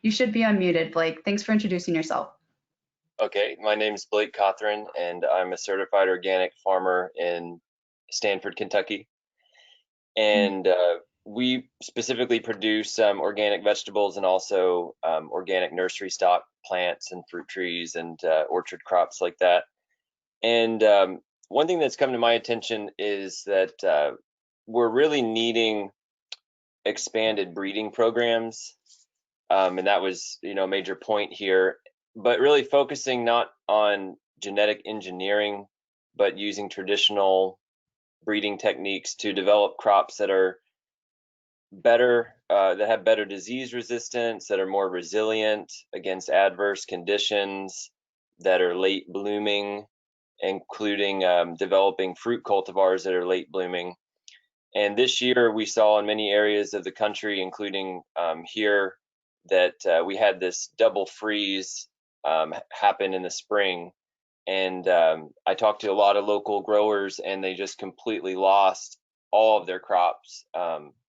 You should be unmuted, Blake. Thanks for introducing yourself. Okay, my name is Blake Cothran, and I'm a certified organic farmer in Stanford, Kentucky. And we specifically produce organic vegetables and also organic nursery stock plants and fruit trees and orchard crops like that. And one thing that's come to my attention is that we're really needing expanded breeding programs. And that was, a major point here, but really focusing not on genetic engineering, but using traditional breeding techniques to develop crops that are better, that have better disease resistance, that are more resilient against adverse conditions, that are late blooming, including developing fruit cultivars that are late blooming. And this year we saw in many areas of the country, including here, that we had this double freeze happen in the spring. And I talked to a lot of local growers, and they just completely lost all of their crops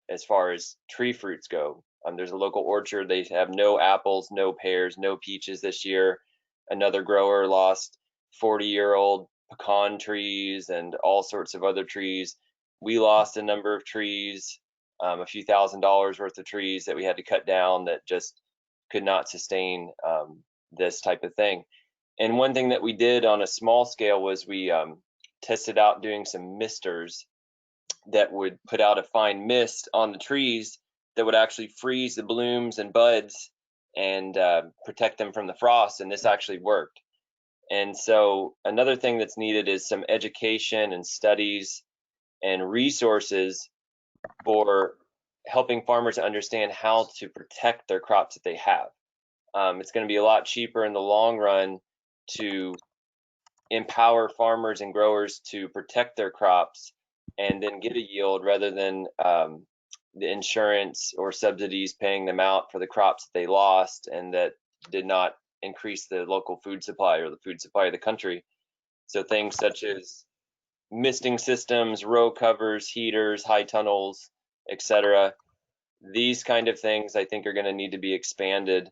as far as tree fruits go. There's a local orchard. They have no apples, no pears, no peaches this year. Another grower lost 40-year-old pecan trees and all sorts of other trees. We lost a number of trees, a few $1,000s worth of trees that we had to cut down that just could not sustain this type of thing. And one thing that we did on a small scale was we tested out doing some misters that would put out a fine mist on the trees that would actually freeze the blooms and buds and protect them from the frost, and this actually worked. And so another thing that's needed is some education and studies and resources for helping farmers understand how to protect their crops that they have. It's going to be a lot cheaper in the long run to empower farmers and growers to protect their crops and then get a yield rather than the insurance or subsidies paying them out for the crops that they lost and that did not increase the local food supply or the food supply of the country. So things such as misting systems, row covers, heaters, high tunnels, etc. These kind of things I think are going to need to be expanded,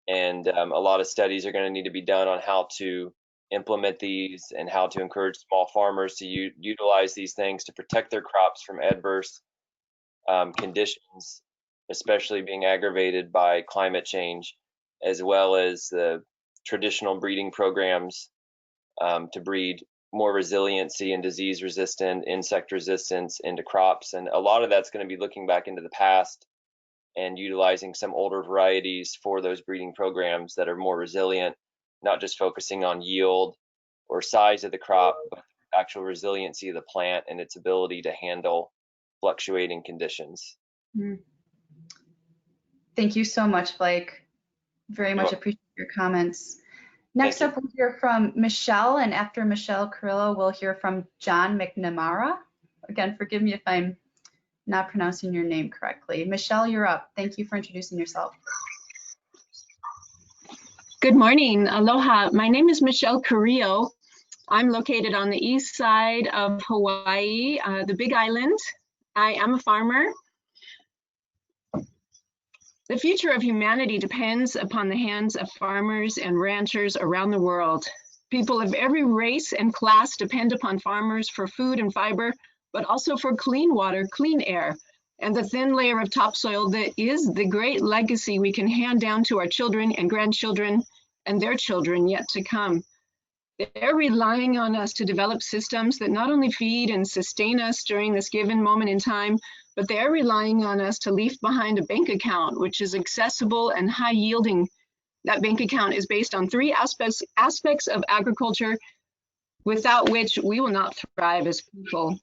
and a lot of studies are going to need to be done on how to implement these and how to encourage small farmers to utilize these things to protect their crops from adverse conditions, especially being aggravated by climate change, as well as the traditional breeding programs to breed more resiliency and disease resistant, insect resistance into crops. And a lot of that's going to be looking back into the past and utilizing some older varieties for those breeding programs that are more resilient, not just focusing on yield or size of the crop, but actual resiliency of the plant and its ability to handle fluctuating conditions. Thank you so much, Blake. Very much appreciate your comments. Next up, we'll hear from Michelle, and after Michelle Carrillo, we'll hear from John McNamara. Again, forgive me if I'm not pronouncing your name correctly. Michelle, you're up. Thank you for introducing yourself. Good morning. Aloha. My name is Michelle Carrillo. I'm located on the east side of Hawaii, the Big Island. I am a farmer. The future of humanity depends upon the hands of farmers and ranchers around the world. People of every race and class depend upon farmers for food and fiber, but also for clean water, clean air, and the thin layer of topsoil that is the great legacy we can hand down to our children and grandchildren and their children yet to come. They're relying on us to develop systems that not only feed and sustain us during this given moment in time, but they're relying on us to leave behind a bank account which is accessible and high yielding. That bank account is based on three aspects of agriculture without which we will not thrive as people.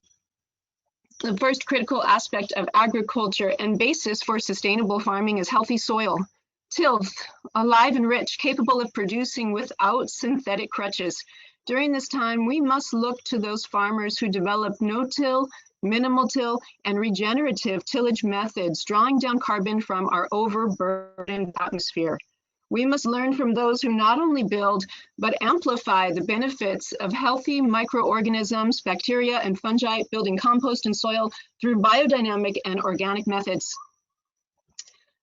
The first critical aspect of agriculture and basis for sustainable farming is healthy soil. Tilth, alive and rich, capable of producing without synthetic crutches. During this time, we must look to those farmers who develop no-till, minimal till, and regenerative tillage methods, drawing down carbon from our overburdened atmosphere. We must learn from those who not only build, but amplify the benefits of healthy microorganisms, bacteria, and fungi, building compost and soil through biodynamic and organic methods.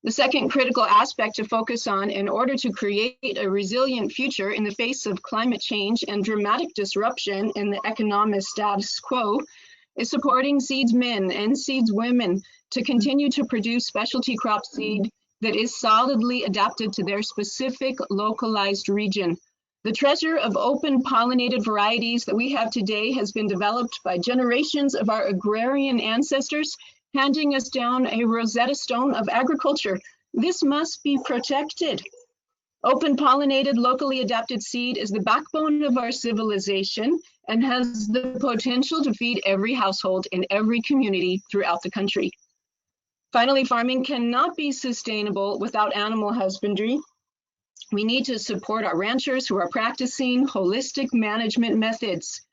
The second critical aspect to focus on in order to create a resilient future in the face of climate change and dramatic disruption in the economic status quo is supporting seedsmen and seedswomen to continue to produce specialty crop seed that is solidly adapted to their specific localized region. The treasure of open pollinated varieties that we have today has been developed by generations of our agrarian ancestors, handing us down a Rosetta Stone of agriculture. This must be protected. Open pollinated, locally adapted seed is the backbone of our civilization and has the potential to feed every household in every community throughout the country. Finally, farming cannot be sustainable without animal husbandry. We need to support our ranchers who are practicing holistic management methods.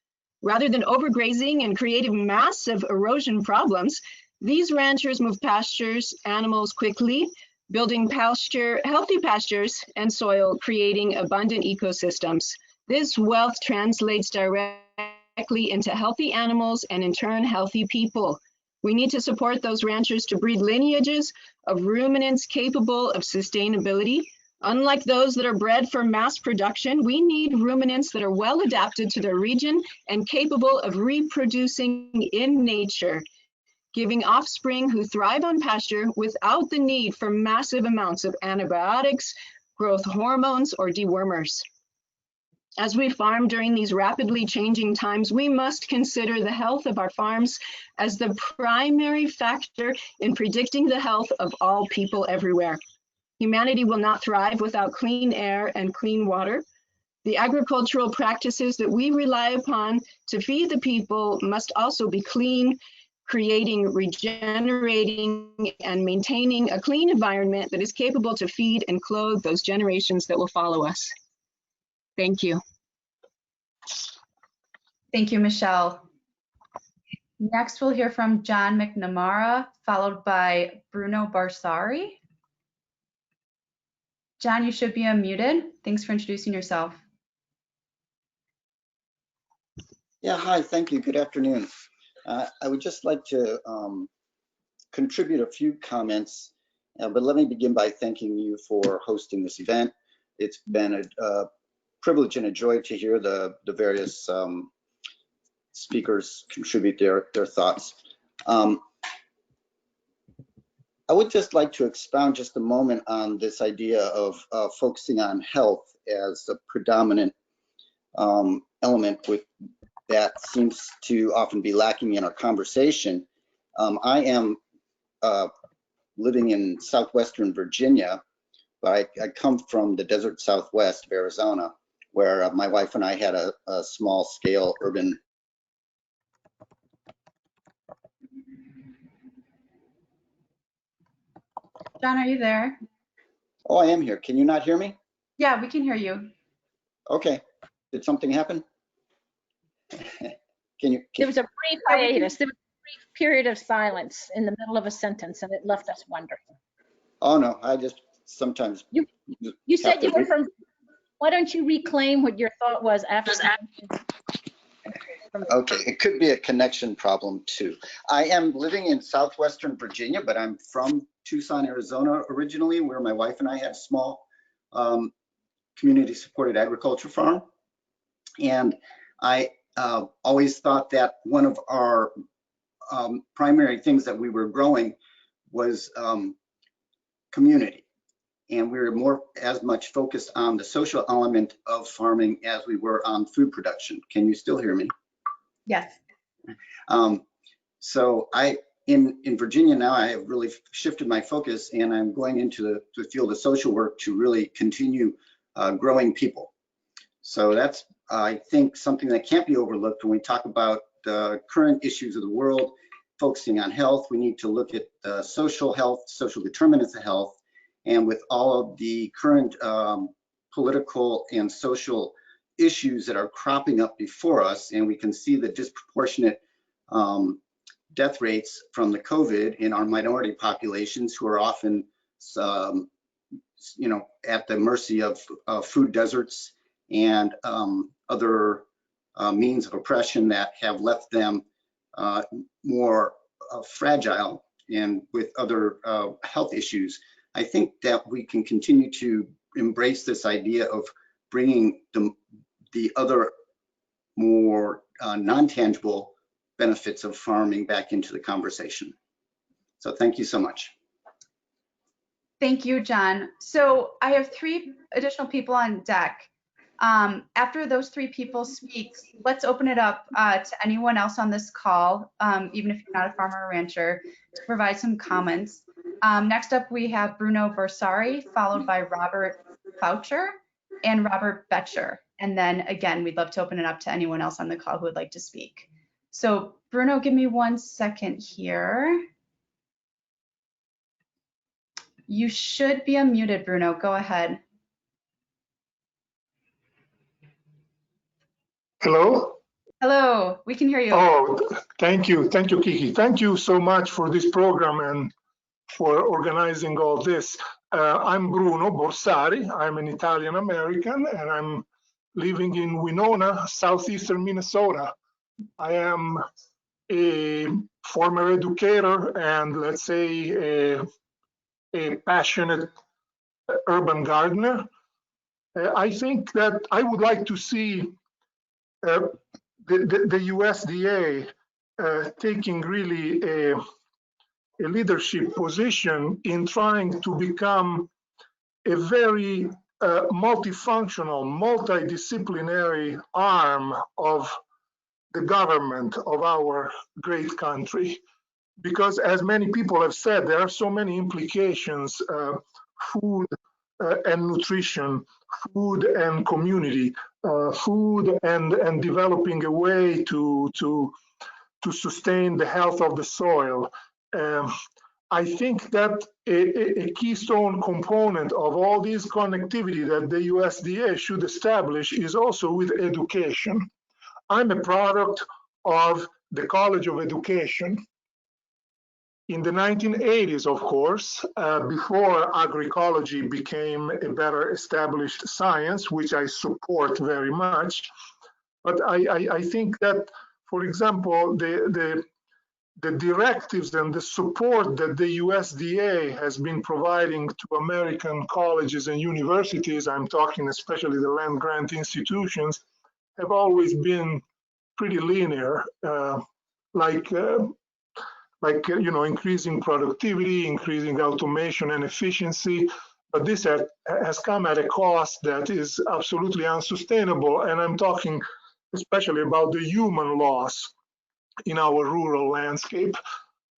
Rather than overgrazing and creating massive erosion problems, these ranchers move pastures, animals quickly, building healthy pastures and soil, creating abundant ecosystems. This wealth translates directly into healthy animals and in turn, healthy people. We need to support those ranchers to breed lineages of ruminants capable of sustainability. Unlike those that are bred for mass production, we need ruminants that are well adapted to their region and capable of reproducing in nature, giving offspring who thrive on pasture without the need for massive amounts of antibiotics, growth hormones, or dewormers. As we farm during these rapidly changing times, we must consider the health of our farms as the primary factor in predicting the health of all people everywhere. Humanity will not thrive without clean air and clean water. The agricultural practices that we rely upon to feed the people must also be clean, creating, regenerating, and maintaining a clean environment that is capable to feed and clothe those generations that will follow us. Thank you. Thank you, Michelle. Next, we'll hear from John McNamara, followed by Bruno Barsari. John, you should be unmuted. Thanks for introducing yourself. Yeah, hi, thank you. Good afternoon. I would just like to contribute a few comments, but let me begin by thanking you for hosting this event. It's been a privilege and a joy to hear the various speakers contribute their thoughts. I would just like to expound just a moment on this idea of focusing on health as a predominant element with that seems to often be lacking in our conversation. I am living in southwestern Virginia, but I come from the desert southwest of Arizona, where my wife and I had a small scale urban. John, are you there? Oh, I am here. Can you not hear me? Yeah, we can hear you. Okay. Did something happen? There was a brief hiatus. There was a brief period of silence in the middle of a sentence, and it left us wondering. Oh no, I just sometimes. You said you were from. Why don't you reclaim what your thought was after? Okay, it could be a connection problem too. I am living in southwestern Virginia, but I'm from Tucson, Arizona originally, where my wife and I had a small community-supported agriculture farm. And I always thought that one of our primary things that we were growing was community. And we were more as much focused on the social element of farming as we were on food production. Can you still hear me? Yes. So in Virginia now, I have really shifted my focus, and I'm going into the field of social work to really continue growing people. So that's, I think, something that can't be overlooked when we talk about the current issues of the world, focusing on health. We need to look at social health, social determinants of health, and with all of the current political and social issues that are cropping up before us, and we can see the disproportionate death rates from the COVID in our minority populations, who are often, at the mercy of food deserts and other means of oppression that have left them more fragile and with other health issues. I think that we can continue to embrace this idea of bringing the other more non-tangible benefits of farming back into the conversation. So thank you so much. Thank you, John. So I have 3 additional people on deck. After those 3 people speak, let's open it up to anyone else on this call, even if you're not a farmer or rancher, to provide some comments. Next up, we have Bruno Barsari, followed by Robert Foucher and Robert Betcher. And then again, we'd love to open it up to anyone else on the call who would like to speak. So Bruno, give me 1 second here. You should be unmuted, Bruno. Go ahead. Hello? Hello, we can hear you. Oh, thank you. Thank you, Kiki. Thank you so much for this program and for organizing all this. I'm Bruno Borsari. I'm an Italian American, and I'm living in Winona, southeastern Minnesota. I am a former educator and, let's say, a passionate urban gardener, I think that I would like to see the USDA taking really a leadership position in trying to become a very multifunctional, multidisciplinary arm of the government of our great country. Because as many people have said, there are so many implications, food and nutrition, food and community, food and developing a way to sustain the health of the soil. I think that a keystone component of all this connectivity that the USDA should establish is also with education. I'm a product of the College of Education. In the 1980s, of course, before agroecology became a better established science, which I support very much. But I think that, for example, the directives and the support that the USDA has been providing to American colleges and universities, I'm talking especially the land grant institutions, have always been pretty linear, like increasing productivity, increasing automation and efficiency. But this has come at a cost that is absolutely unsustainable. And I'm talking especially about the human loss in our rural landscape.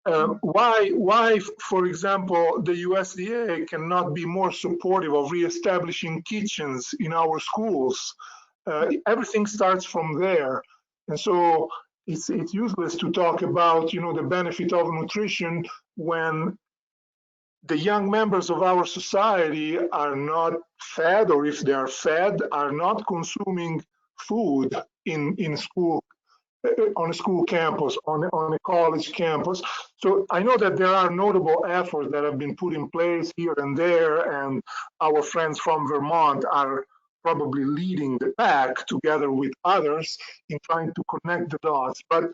Why, for example, the USDA cannot be more supportive of reestablishing kitchens in our schools? Everything starts from there. And so it's useless to talk about, the benefit of nutrition when the young members of our society are not fed, or if they are fed, are not consuming food in school, on a school campus, on a college campus. So I know that there are notable efforts that have been put in place here and there, and our friends from Vermont are probably leading the pack together with others in trying to connect the dots. But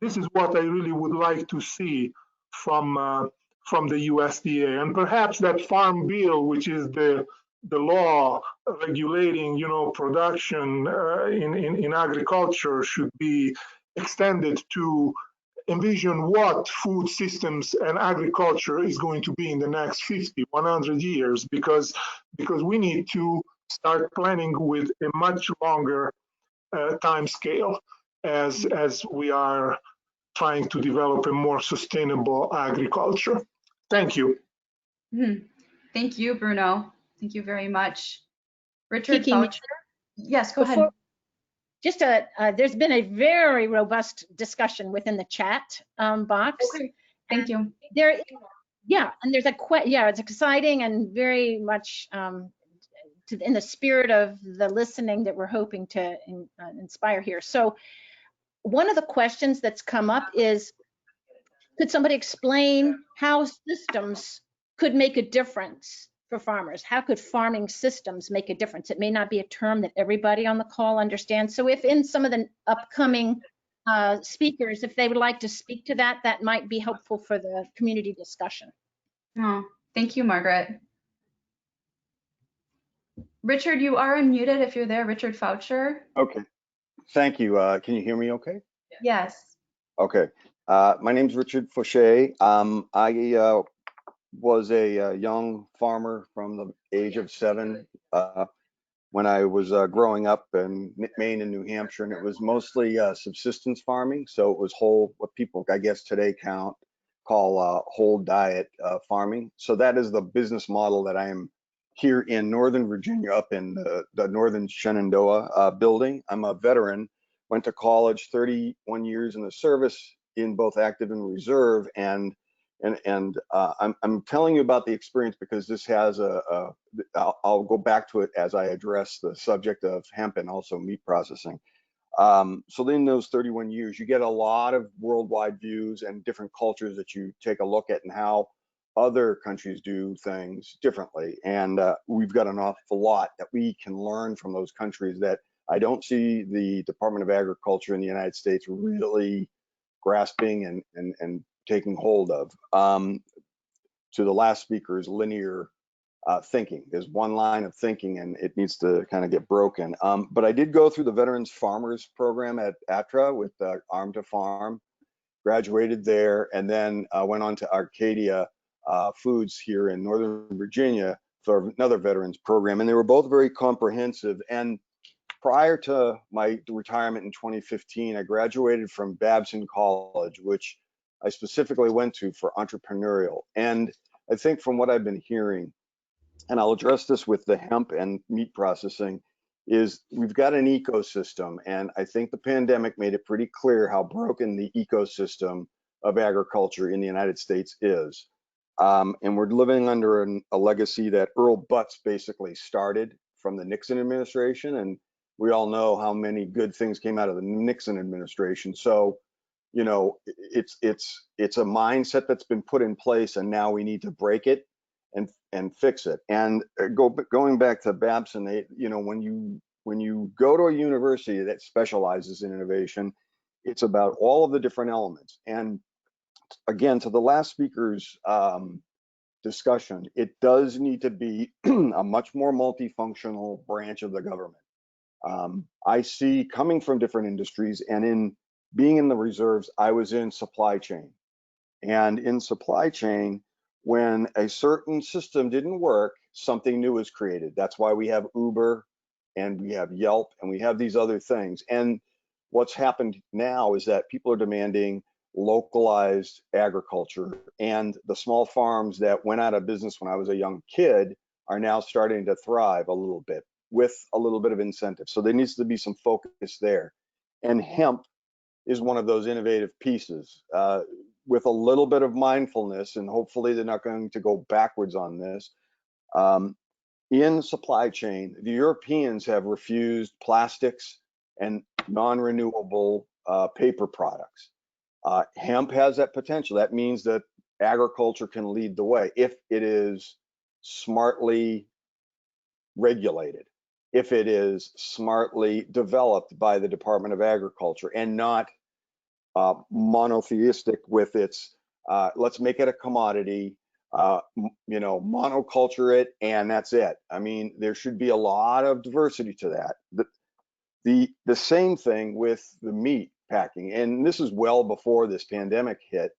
this is what I really would like to see from the USDA, and perhaps that farm bill, which is the law regulating, production in agriculture, should be extended to envision what food systems and agriculture is going to be in the next 50, 100 years, because we need to start planning with a much longer time scale as we are trying to develop a more sustainable agriculture. Thank you. Thank you, Bruno. Thank you very much. Richard Kiki, Foucher? Yes, go ahead. Just there's been a very robust discussion within the chat box. Okay, thank you. And there's it's exciting and very much in the spirit of the listening that we're hoping to inspire here. So one of the questions that's come up is, could somebody explain how systems could make a difference for farmers? How could farming systems make a difference? It may not be a term that everybody on the call understands. So if in some of the upcoming speakers, if they would like to speak to that, that might be helpful for the community discussion. Oh, thank you, Margaret. Richard, you are unmuted if you're there, Richard Foucher. Okay, thank you. Can you hear me okay? Yes. Okay, my name is Richard Foucher. I was a young farmer from the age of 7 when I was growing up in Maine and New Hampshire, and it was mostly subsistence farming. So it was what people, I guess, today call whole diet farming. So that is the business model that I am here in Northern Virginia, up in the Northern Shenandoah building. I'm a veteran, went to college, 31 years in the service in both active and reserve, and I'm telling you about the experience because this has I'll go back to it as I address the subject of hemp and also meat processing. So in those 31 years, you get a lot of worldwide views and different cultures that you take a look at and how other countries do things differently. And we've got an awful lot that we can learn from those countries that I don't see the Department of Agriculture in the United States really grasping and taking hold of. To the last speaker's linear thinking. There's one line of thinking and it needs to kind of get broken. But I did go through the Veterans Farmers Program at ATRA with Arm to Farm, graduated there, and then went on to Arcadia Foods here in Northern Virginia for another veterans program. And they were both very comprehensive. And prior to my retirement in 2015, I graduated from Babson College, which I specifically went to for entrepreneurial. And I think from what I've been hearing, and I'll address this with the hemp and meat processing, is we've got an ecosystem. And I think the pandemic made it pretty clear how broken the ecosystem of agriculture in the United States is. And we're living under a legacy that Earl Butz basically started from the Nixon administration. And we all know how many good things came out of the Nixon administration. So, you know, it's a mindset that's been put in place, and now we need to break it and fix it. And going back to Babson, you know, when you go to a university that specializes in innovation, it's about all of the different elements. And again, to the last speaker's discussion, it does need to be a much more multifunctional branch of the government. I see, coming from different industries and in being in the reserves, I was in supply chain. And in supply chain, when a certain system didn't work, something new was created. That's why we have Uber and we have Yelp and we have these other things. And what's happened now is that people are demanding localized agriculture, and the small farms that went out of business when I was a young kid are now starting to thrive a little bit with a little bit of incentive. So there needs to be some focus there. And hemp is one of those innovative pieces. With a little bit of mindfulness, and hopefully they're not going to go backwards on this. In supply chain, the Europeans have refused plastics and non-renewable paper products. Hemp has that potential. That means that agriculture can lead the way if it is smartly regulated, if it is smartly developed by the Department of Agriculture, and not monotheistic with its let's make it a commodity, you know, monoculture it, and that's it. I mean, there should be a lot of diversity to that. The same thing with the meat packing, and this is well before this pandemic hit.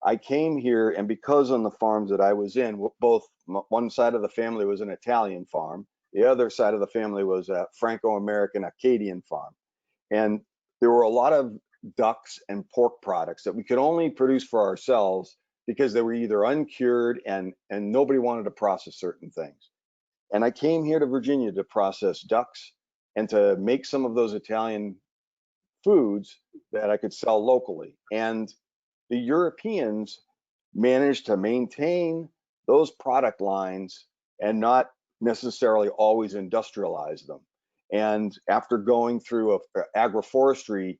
I came here, and because on the farms that I was in, both one side of the family was an Italian farm, the other side of the family was a Franco-American Acadian farm, and there were a lot of ducks and pork products that we could only produce for ourselves because they were either uncured and nobody wanted to process certain things. And I came here to Virginia to process ducks and to make some of those Italian foods that I could sell locally. And the Europeans managed to maintain those product lines and not necessarily always industrialize them. And after going through an agroforestry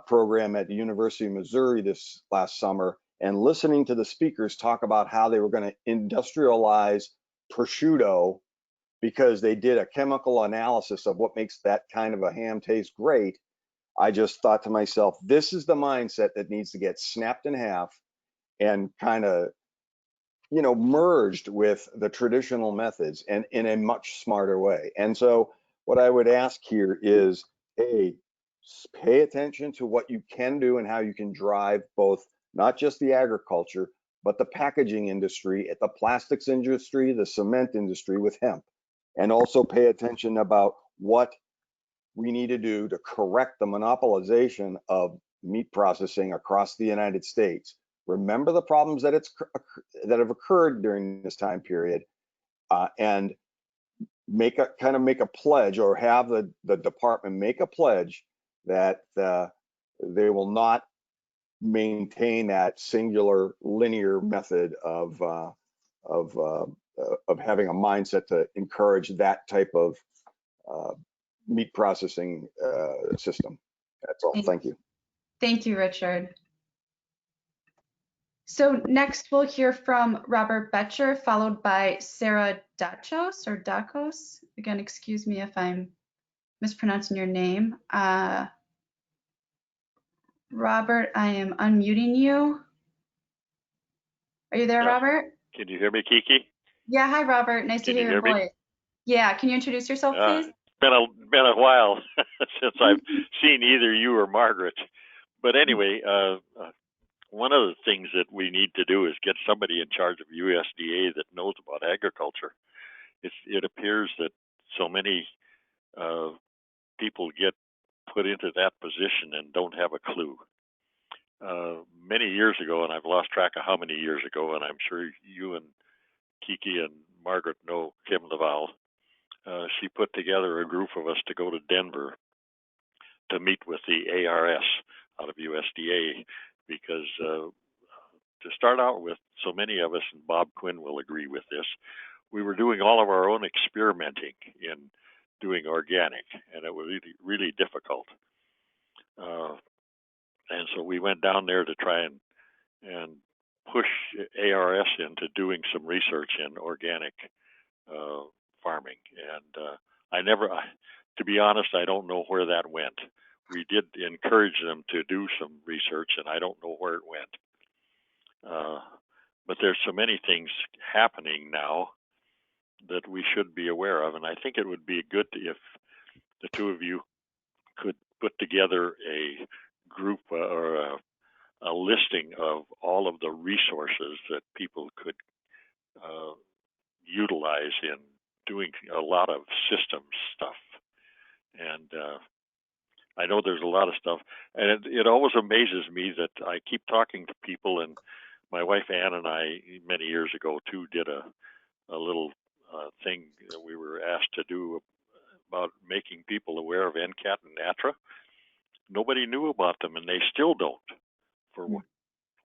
program at the University of Missouri this last summer and listening to the speakers talk about how they were going to industrialize prosciutto because they did a chemical analysis of what makes that kind of a ham taste great, I just thought to myself, this is the mindset that needs to get snapped in half and kind of, you know, merged with the traditional methods and in a much smarter way. And so what I would ask here is, A, pay attention to what you can do and how you can drive both, not just the agriculture, but the packaging industry, the plastics industry, the cement industry with hemp. And also pay attention about what we need to do to correct the monopolization of meat processing across the United States. Remember the problems that have occurred during this time period, and make a pledge, or have the department make a pledge that they will not maintain that singular linear method of having a mindset to encourage that type of meat processing system. That's all. Thank you. Thank you, Richard. So next we'll hear from Robert Betcher, followed by Sarah Dachos or Dacos. Again, excuse me if I'm mispronouncing your name. Robert, I am unmuting you. Are you there, Yeah. Robert? Can you hear me, Kiki? Yeah, hi, Robert. Nice to Can hear you your hear me? voice. Yeah, can you introduce yourself, please? It's been a while since I've seen either you or Margaret. But anyway, one of the things that we need to do is get somebody in charge of USDA that knows about agriculture. It appears that so many people get put into that position and don't have a clue. Many years ago, and I've lost track of how many years ago, and I'm sure you and Kiki and Margaret know Kim Laval. She put together a group of us to go to Denver to meet with the ARS out of USDA because to start out with, so many of us, and Bob Quinn will agree with this, we were doing all of our own experimenting in doing organic, and it was really, really difficult. And so we went down there to try and push ARS into doing some research in organic farming. And to be honest, I don't know where that went. We did encourage them to do some research, and I don't know where it went. But there's so many things happening now that we should be aware of, and I think it would be good if the two of you could put together a group or a listing of all of the resources that people could utilize in doing a lot of systems stuff. And I know there's a lot of stuff, and it always amazes me that I keep talking to people, and my wife Ann and I many years ago too did a little thing that we were asked to do about making people aware of NCAT and NATRA. Nobody knew about them, and they still don't, for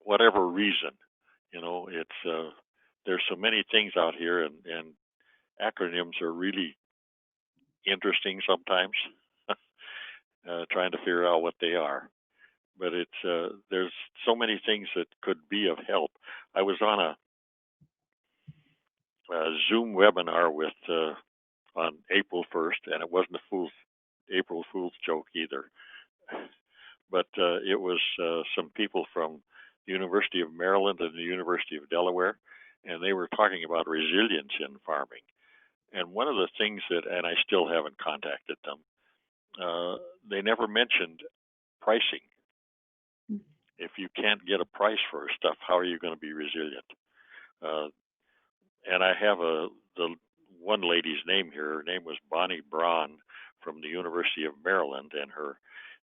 whatever reason. You know, it's there's so many things out here, and acronyms are really interesting sometimes. Trying to figure out what they are, but it's there's so many things that could be of help. I was on a Zoom webinar with on April 1st, and it wasn't a April Fool's joke either. But it was some people from the University of Maryland and the University of Delaware, and they were talking about resilience in farming. And one of the things that, and I still haven't contacted them, they never mentioned pricing. If you can't get a price for stuff, how are you going to be resilient? And I have the one lady's name here. Her name was Bonnie Braun from the University of Maryland, and her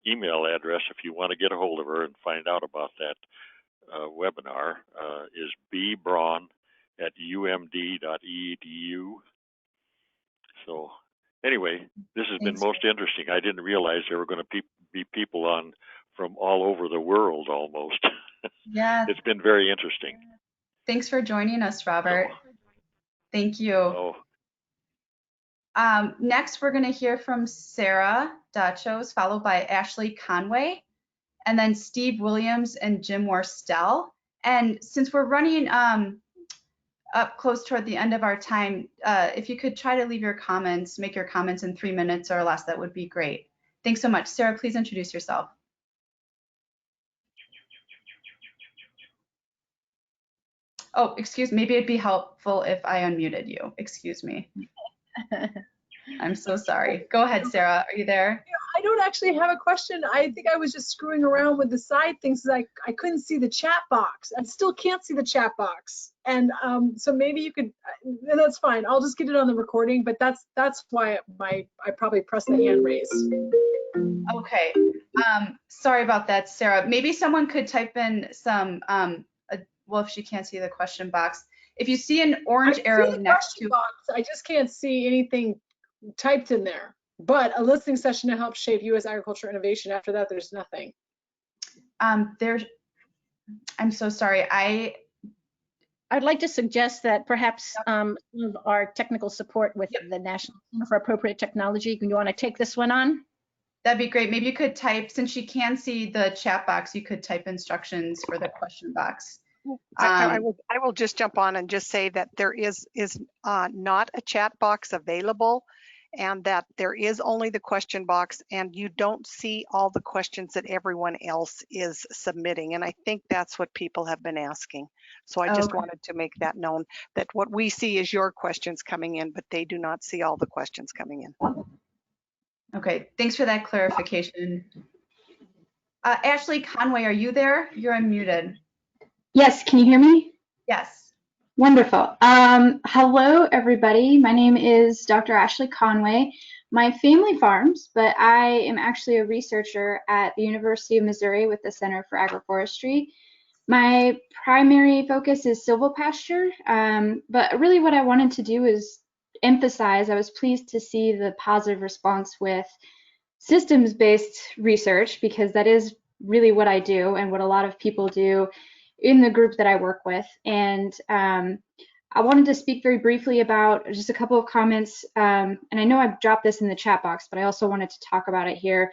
email address, if you want to get a hold of her and find out about that webinar, is bbraun@umd.edu. So anyway, this has been most interesting. I didn't realize there were going to be people on from all over the world almost. Yeah. It's been very interesting. Thanks for joining us, Robert. Thank you. Oh. Next, we're going to hear from Sarah Dachos, followed by Ashley Conway, and then Steve Williams and Jim Worstel. And since we're running up close toward the end of our time, if you could try to leave your comments, make your comments in 3 minutes or less, that would be great. Thanks so much. Sarah, please introduce yourself. Oh, excuse me. Maybe it'd be helpful if I unmuted you. Excuse me. I'm so sorry. Go ahead, Sarah. Are you there? I don't actually have a question. I think I was just screwing around with the side things. I couldn't see the chat box. I still can't see the chat box. And so maybe you could, that's fine. I'll just get it on the recording, but that's why I probably pressed the hand raise. Okay. Sorry about that, Sarah. Maybe someone could type in some, well, if she can't see the question box, if you see an orange arrow next to box, I just can't see anything typed in there. But a listening session to help shape U.S. agriculture innovation. After that, there's nothing. I'm so sorry. I'd like to suggest that perhaps some of our technical support with the National Center for Appropriate Technology, you want to take this one on? That'd be great. Maybe you could type, since you can see the chat box, you could type instructions for the question box. I will just jump on and just say that there is not a chat box available, and that there is only the question box and you don't see all the questions that everyone else is submitting. And I think that's what people have been asking. So I just wanted to make that known, that what we see is your questions coming in, but they do not see all the questions coming in. Okay, thanks for that clarification. Ashley Conway, are you there? You're unmuted. Yes, can you hear me? Yes. Wonderful. Hello, everybody. My name is Dr. Ashley Conway. My family farms, but I am actually a researcher at the University of Missouri with the Center for Agroforestry. My primary focus is silvopasture, but really what I wanted to do is emphasize, I was pleased to see the positive response with systems-based research, because that is really what I do and what a lot of people do in the group that I work with. And I wanted to speak very briefly about just a couple of comments, and I know I've dropped this in the chat box, but I also wanted to talk about it here.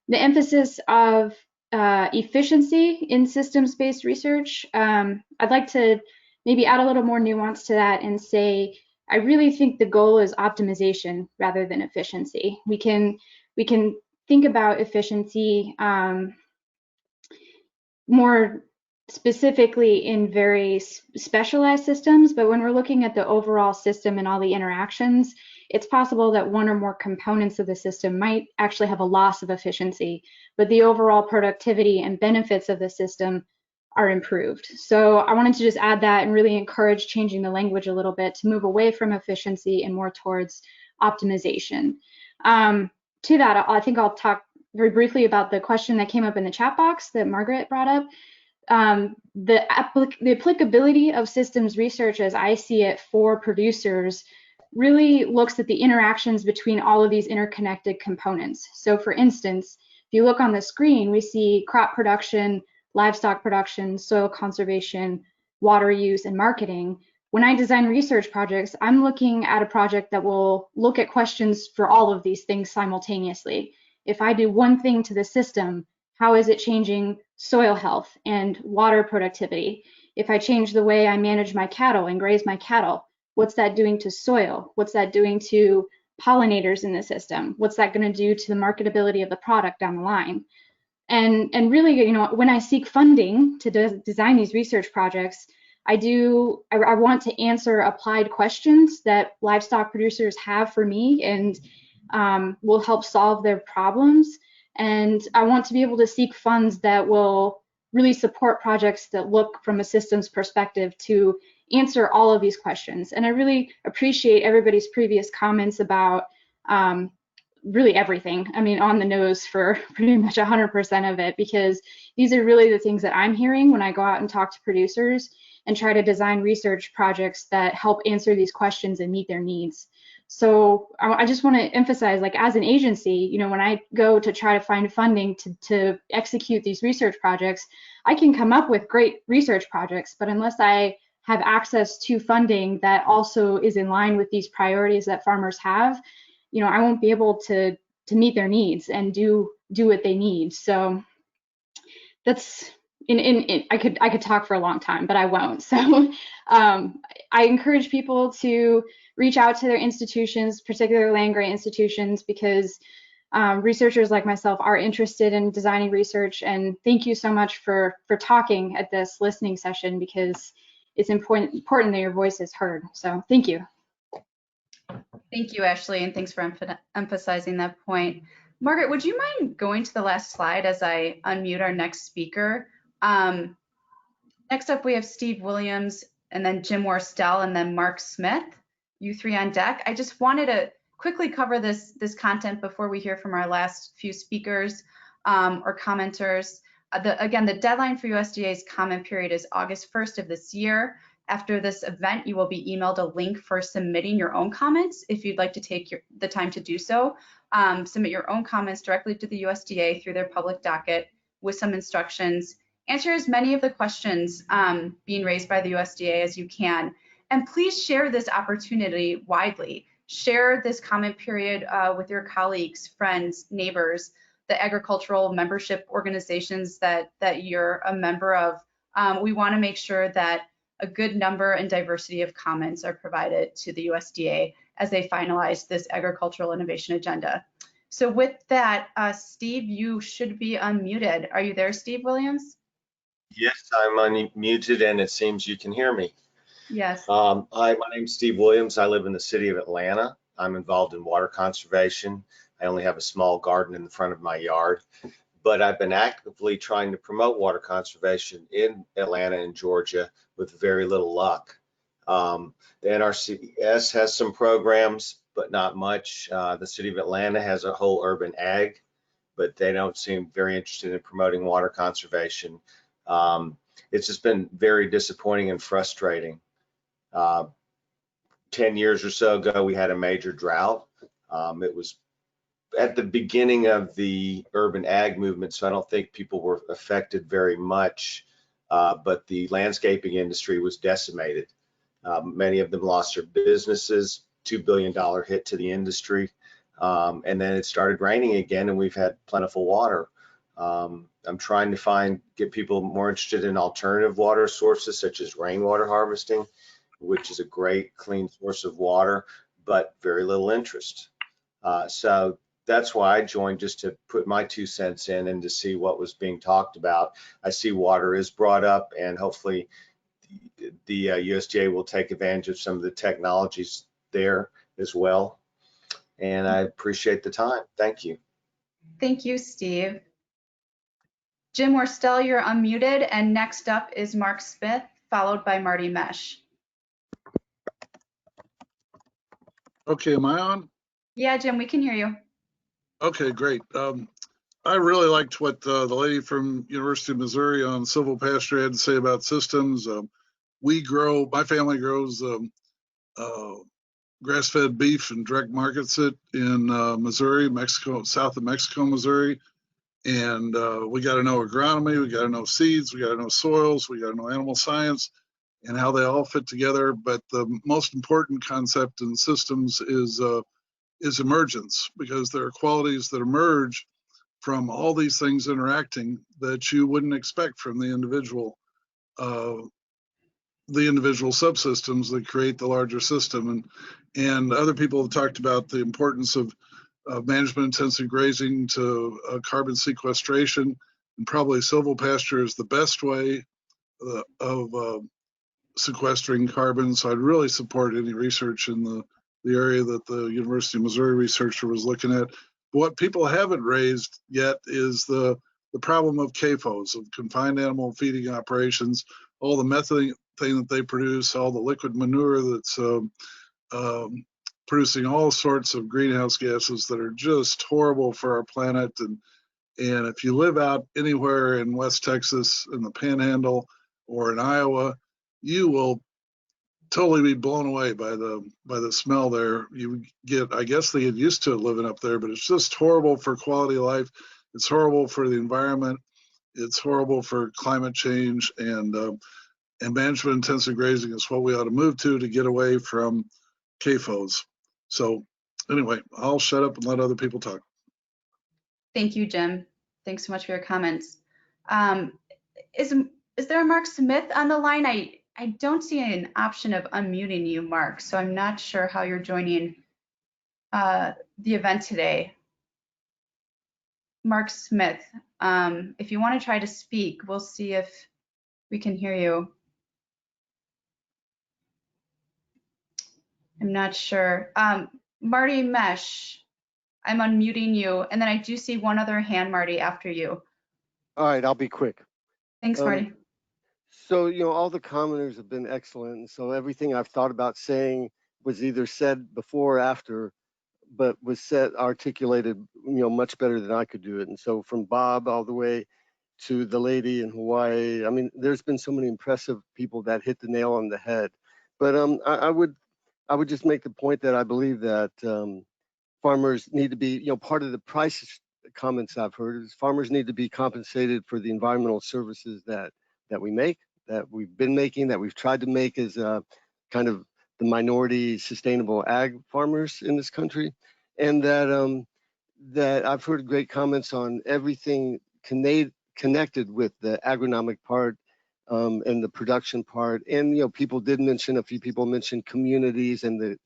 The emphasis of efficiency in systems-based research. I'd like to maybe add a little more nuance to that and say, I really think the goal is optimization rather than efficiency. We can think about efficiency more specifically in very specialized systems, but when we're looking at the overall system and all the interactions, it's possible that one or more components of the system might actually have a loss of efficiency, but the overall productivity and benefits of the system are improved. So I wanted to just add that and really encourage changing the language a little bit to move away from efficiency and more towards optimization. To that, I think I'll talk very briefly about the question that came up in the chat box that Margaret brought up. The applicability of systems research, as I see it for producers, really looks at the interactions between all of these interconnected components. So for instance, if you look on the screen, we see crop production, livestock production, soil conservation, water use, and marketing. When I design research projects, I'm looking at a project that will look at questions for all of these things simultaneously. If I do one thing to the system, how is it changing soil health and water productivity? If I change the way I manage my cattle and graze my cattle, what's that doing to soil? What's that doing to pollinators in the system? What's that going to do to the marketability of the product down the line? And really, you know, when I seek funding to design these research projects, I want to answer applied questions that livestock producers have for me and will help solve their problems. And I want to be able to seek funds that will really support projects that look from a systems perspective to answer all of these questions. And I really appreciate everybody's previous comments about really everything. I mean, on the nose for pretty much 100% of it, because these are really the things that I'm hearing when I go out and talk to producers and try to design research projects that help answer these questions and meet their needs. So I just want to emphasize, like, as an agency, you know, when I go to try to find funding to execute these research projects, I can come up with great research projects, but unless I have access to funding that also is in line with these priorities that farmers have, you know, I won't be able to meet their needs and do what they need. So that's I could talk for a long time, but I won't. So I encourage people to reach out to their institutions, particularly land-grant institutions, because researchers like myself are interested in designing research. And thank you so much for talking at this listening session, because it's important that your voice is heard. So thank you. Thank you, Ashley, and thanks for emphasizing that point. Margaret, would you mind going to the last slide as I unmute our next speaker? Next up, we have Steve Williams, and then Jim Worstel, and then Mark Smith. You three on deck. I just wanted to quickly cover this content before we hear from our last few speakers or commenters. Again, the deadline for USDA's comment period is August 1st of this year. After this event, you will be emailed a link for submitting your own comments if you'd like to take the time to do so. Submit your own comments directly to the USDA through their public docket with some instructions. Answer as many of the questions being raised by the USDA as you can. And please share this opportunity widely. Share this comment period with your colleagues, friends, neighbors, the agricultural membership organizations that you're a member of. We want to make sure that a good number and diversity of comments are provided to the USDA as they finalize this agricultural innovation agenda. So with that, Steve, you should be unmuted. Are you there, Steve Williams? Yes, I'm unmuted and it seems you can hear me. Yes. Hi, my name's Steve Williams. I live in the city of Atlanta. I'm involved in water conservation. I only have a small garden in the front of my yard, but I've been actively trying to promote water conservation in Atlanta and Georgia with very little luck. The NRCS has some programs, but not much. The city of Atlanta has a whole urban ag, but they don't seem very interested in promoting water conservation. It's just been very disappointing and frustrating. 10 years or so ago, we had a major drought. It was at the beginning of the urban ag movement, so I don't think people were affected very much, but the landscaping industry was decimated. Many of them lost their businesses, $2 billion hit to the industry, and then it started raining again and we've had plentiful water. I'm trying to get people more interested in alternative water sources such as rainwater harvesting, which is a great clean source of water, but very little interest. So that's why I joined, just to put my 2 cents in and to see what was being talked about. I see water is brought up and hopefully the USDA will take advantage of some of the technologies there as well. And I appreciate the time. Thank you. Thank you, Steve. Jim Worstel, you're unmuted, and next up is Mark Smith, followed by Marty Mesh. Okay, am I on? Yeah, Jim, we can hear you. Okay, great. I really liked what the lady from University of Missouri on silvopasture had to say about systems. My family grows grass-fed beef and direct markets it in Missouri, Mexico, south of Mexico, Missouri. And we got to know agronomy, we got to know seeds, we got to know soils, we got to know animal science and how they all fit together. But the most important concept in systems is emergence, because there are qualities that emerge from all these things interacting that you wouldn't expect from the individual subsystems that create the larger system. And other people have talked about the importance of management intensive grazing to carbon sequestration, and probably silvopasture is the best way of sequestering carbon. So I'd really support any research in the area that the University of Missouri researcher was looking at. What people haven't raised yet is the problem of CAFOs, of confined animal feeding operations, all the methane that they produce, all the liquid manure that's producing all sorts of greenhouse gases that are just horrible for our planet. And if you live out anywhere in West Texas, in the Panhandle, or in Iowa, you will totally be blown away by the smell there. You get, I guess they get used to it living up there, but it's just horrible for quality of life. It's horrible for the environment. It's horrible for climate change, and management intensive grazing is what we ought to move to get away from CAFOs. So anyway, I'll shut up and let other people talk. Thank you, Jim. Thanks so much for your comments. Is there a Mark Smith on the line? I don't see an option of unmuting you, Mark, so I'm not sure how you're joining the event today. Mark Smith, if you want to try to speak, we'll see if we can hear you. I'm not sure. Marty Mesh, I'm unmuting you, and then I do see one other hand, Marty, after you. All right, I'll be quick. Thanks, Marty. So, all the commenters have been excellent. And so everything I've thought about saying was either said before or after, but was articulated, much better than I could do it. And so from Bob all the way to the lady in Hawaii, I mean, there's been so many impressive people that hit the nail on the head. But I would just make the point that I believe that farmers need to be, part of the price comments I've heard is farmers need to be compensated for the environmental services that we make, that we've been making, that we've tried to make as kind of the minority sustainable ag farmers in this country. And that I've heard great comments on everything connected with the agronomic part and the production part. And people did mention, a few people mentioned communities and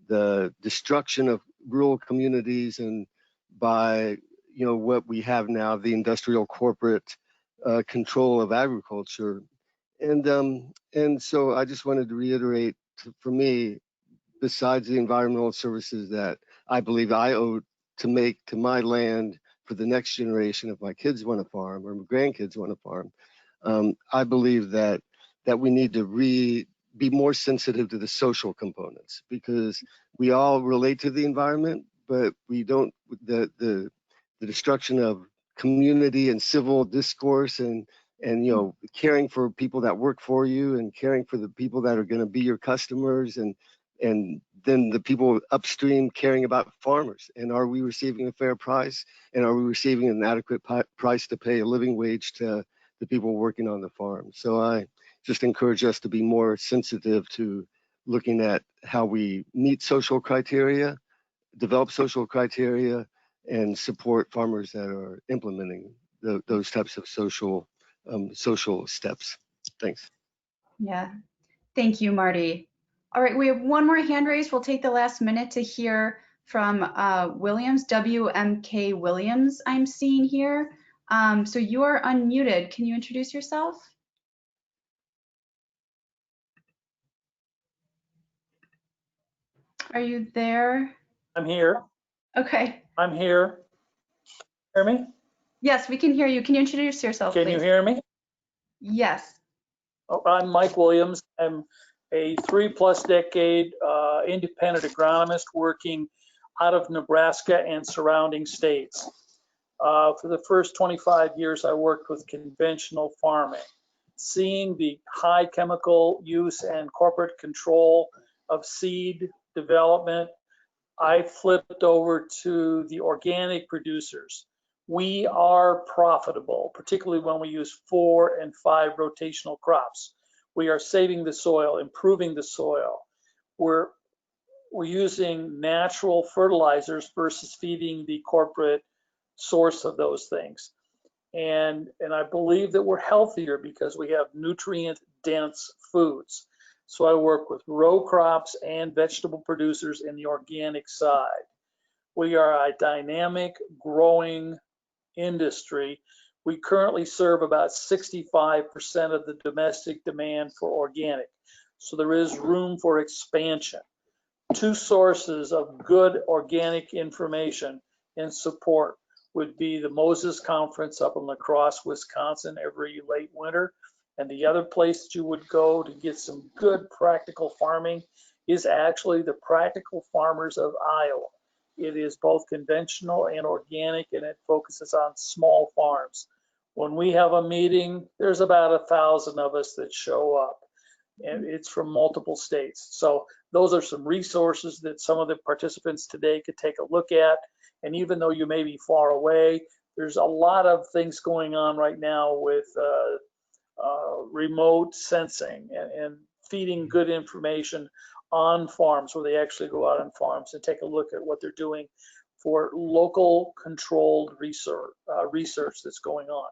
the destruction of rural communities, and by what we have now, the industrial corporate control of agriculture. And so I just wanted to reiterate, for me, besides the environmental services that I believe I owe to make to my land for the next generation, if my kids want to farm or my grandkids want to farm, I believe that we need to be more sensitive to the social components, because we all relate to the environment, but we don't. The destruction of community and civil discourse, and caring for people that work for you, and caring for the people that are going to be your customers, and then the people upstream caring about farmers, and are we receiving a fair price, and are we receiving an adequate price to pay a living wage to the people working on the farm. So I just encourage us to be more sensitive to looking at how we meet social criteria, develop social criteria, and support farmers that are implementing those types of social steps. Thanks. Yeah, thank you, Marty. All right, we have one more hand raised. We'll take the last minute to hear from Williams, WMK Williams, I'm seeing here. So you are unmuted. Can you introduce yourself? Are you there? I'm here. Okay. I'm here. Hear me? Yes, we can hear you. Can you introduce yourself, Can please? you hear me? Yes. Oh, I'm Mike Williams. I'm a 3+ decade independent agronomist working out of Nebraska and surrounding states. For the first 25 years, I worked with conventional farming. Seeing the high chemical use and corporate control of seed development, I flipped over to the organic producers. We are profitable, particularly when we use 4 and 5 rotational crops. We are saving the soil, improving the soil. We're using natural fertilizers versus feeding the corporate source of those things. And I believe that we're healthier because we have nutrient-dense foods. So I work with row crops and vegetable producers in the organic side. We are a dynamic, growing industry. We currently serve about 65% of the domestic demand for organic. So there is room for expansion. 2 sources of good organic information and support would be the Moses Conference up in La Crosse, Wisconsin every late winter. And the other place that you would go to get some good practical farming is actually the Practical Farmers of Iowa. It is both conventional and organic, and it focuses on small farms. When we have a meeting, there's about 1,000 of us that show up, and it's from multiple states. So those are some resources that some of the participants today could take a look at. And even though you may be far away, there's a lot of things going on right now with remote sensing and feeding good information on farms, where they actually go out on farms and take a look at what they're doing for local controlled research that's going on.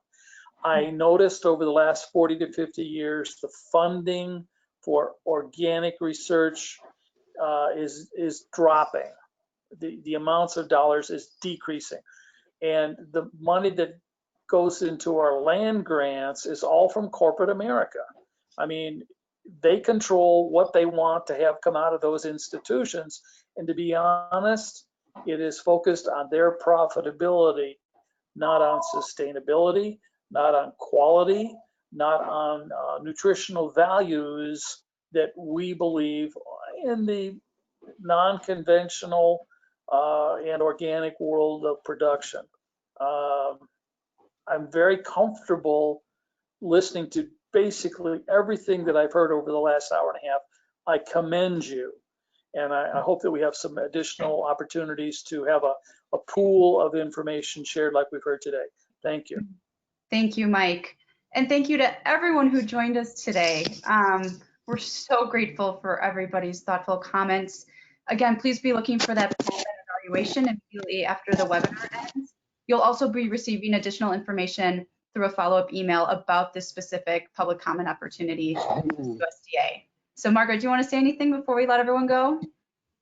I noticed over the last 40 to 50 years, the funding for organic research is dropping. The amounts of dollars is decreasing. And the money that goes into our land grants is all from corporate America. I mean, they control what they want to have come out of those institutions. And to be honest, it is focused on their profitability, not on sustainability, not on quality, not on nutritional values that we believe in the non-conventional and organic world of production. I'm very comfortable listening to basically everything that I've heard over the last hour and a half. I commend you. And I hope that we have some additional opportunities to have a pool of information shared like we've heard today. Thank you. Thank you, Mike. And thank you to everyone who joined us today. We're so grateful for everybody's thoughtful comments. Again, please be looking for that evaluation immediately after the webinar ends. You'll also be receiving additional information through a follow-up email about this specific public comment opportunity with USDA. So Margaret, do you want to say anything before we let everyone go?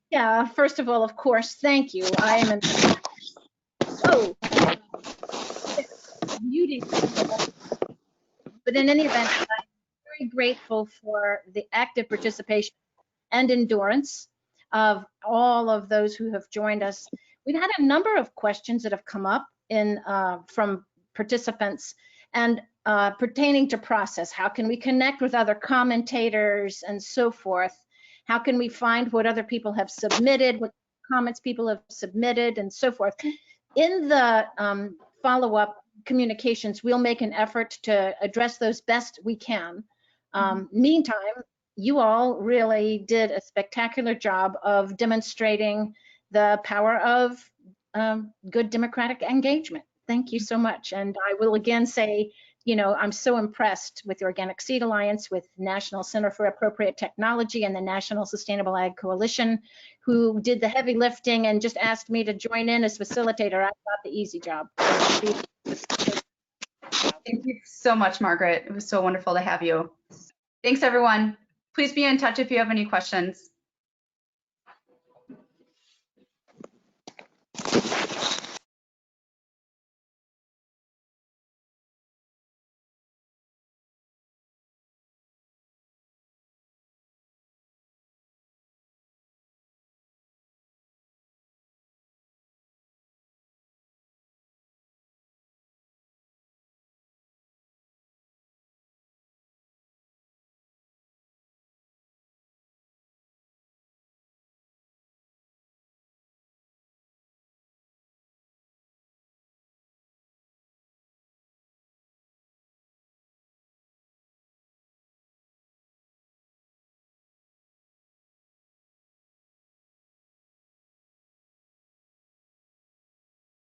Yeah, first of all, of course, thank you. I am but in any event, I'm very grateful for the active participation and endurance of all of those who have joined us. We've had a number of questions that have come up from participants and pertaining to process. How can we connect with other commentators and so forth? How can we find what other people have submitted, what comments people have submitted and so forth? In the follow-up communications, we'll make an effort to address those best we can. Meantime, you all really did a spectacular job of demonstrating the power of good democratic engagement. Thank you so much. And I will again say, you know, I'm so impressed with the Organic Seed Alliance, with National Center for Appropriate Technology and the National Sustainable Ag Coalition, who did the heavy lifting and just asked me to join in as facilitator. I got the easy job. Thank you so much, Margaret. It was so wonderful to have you. Thanks, everyone. Please be in touch if you have any questions.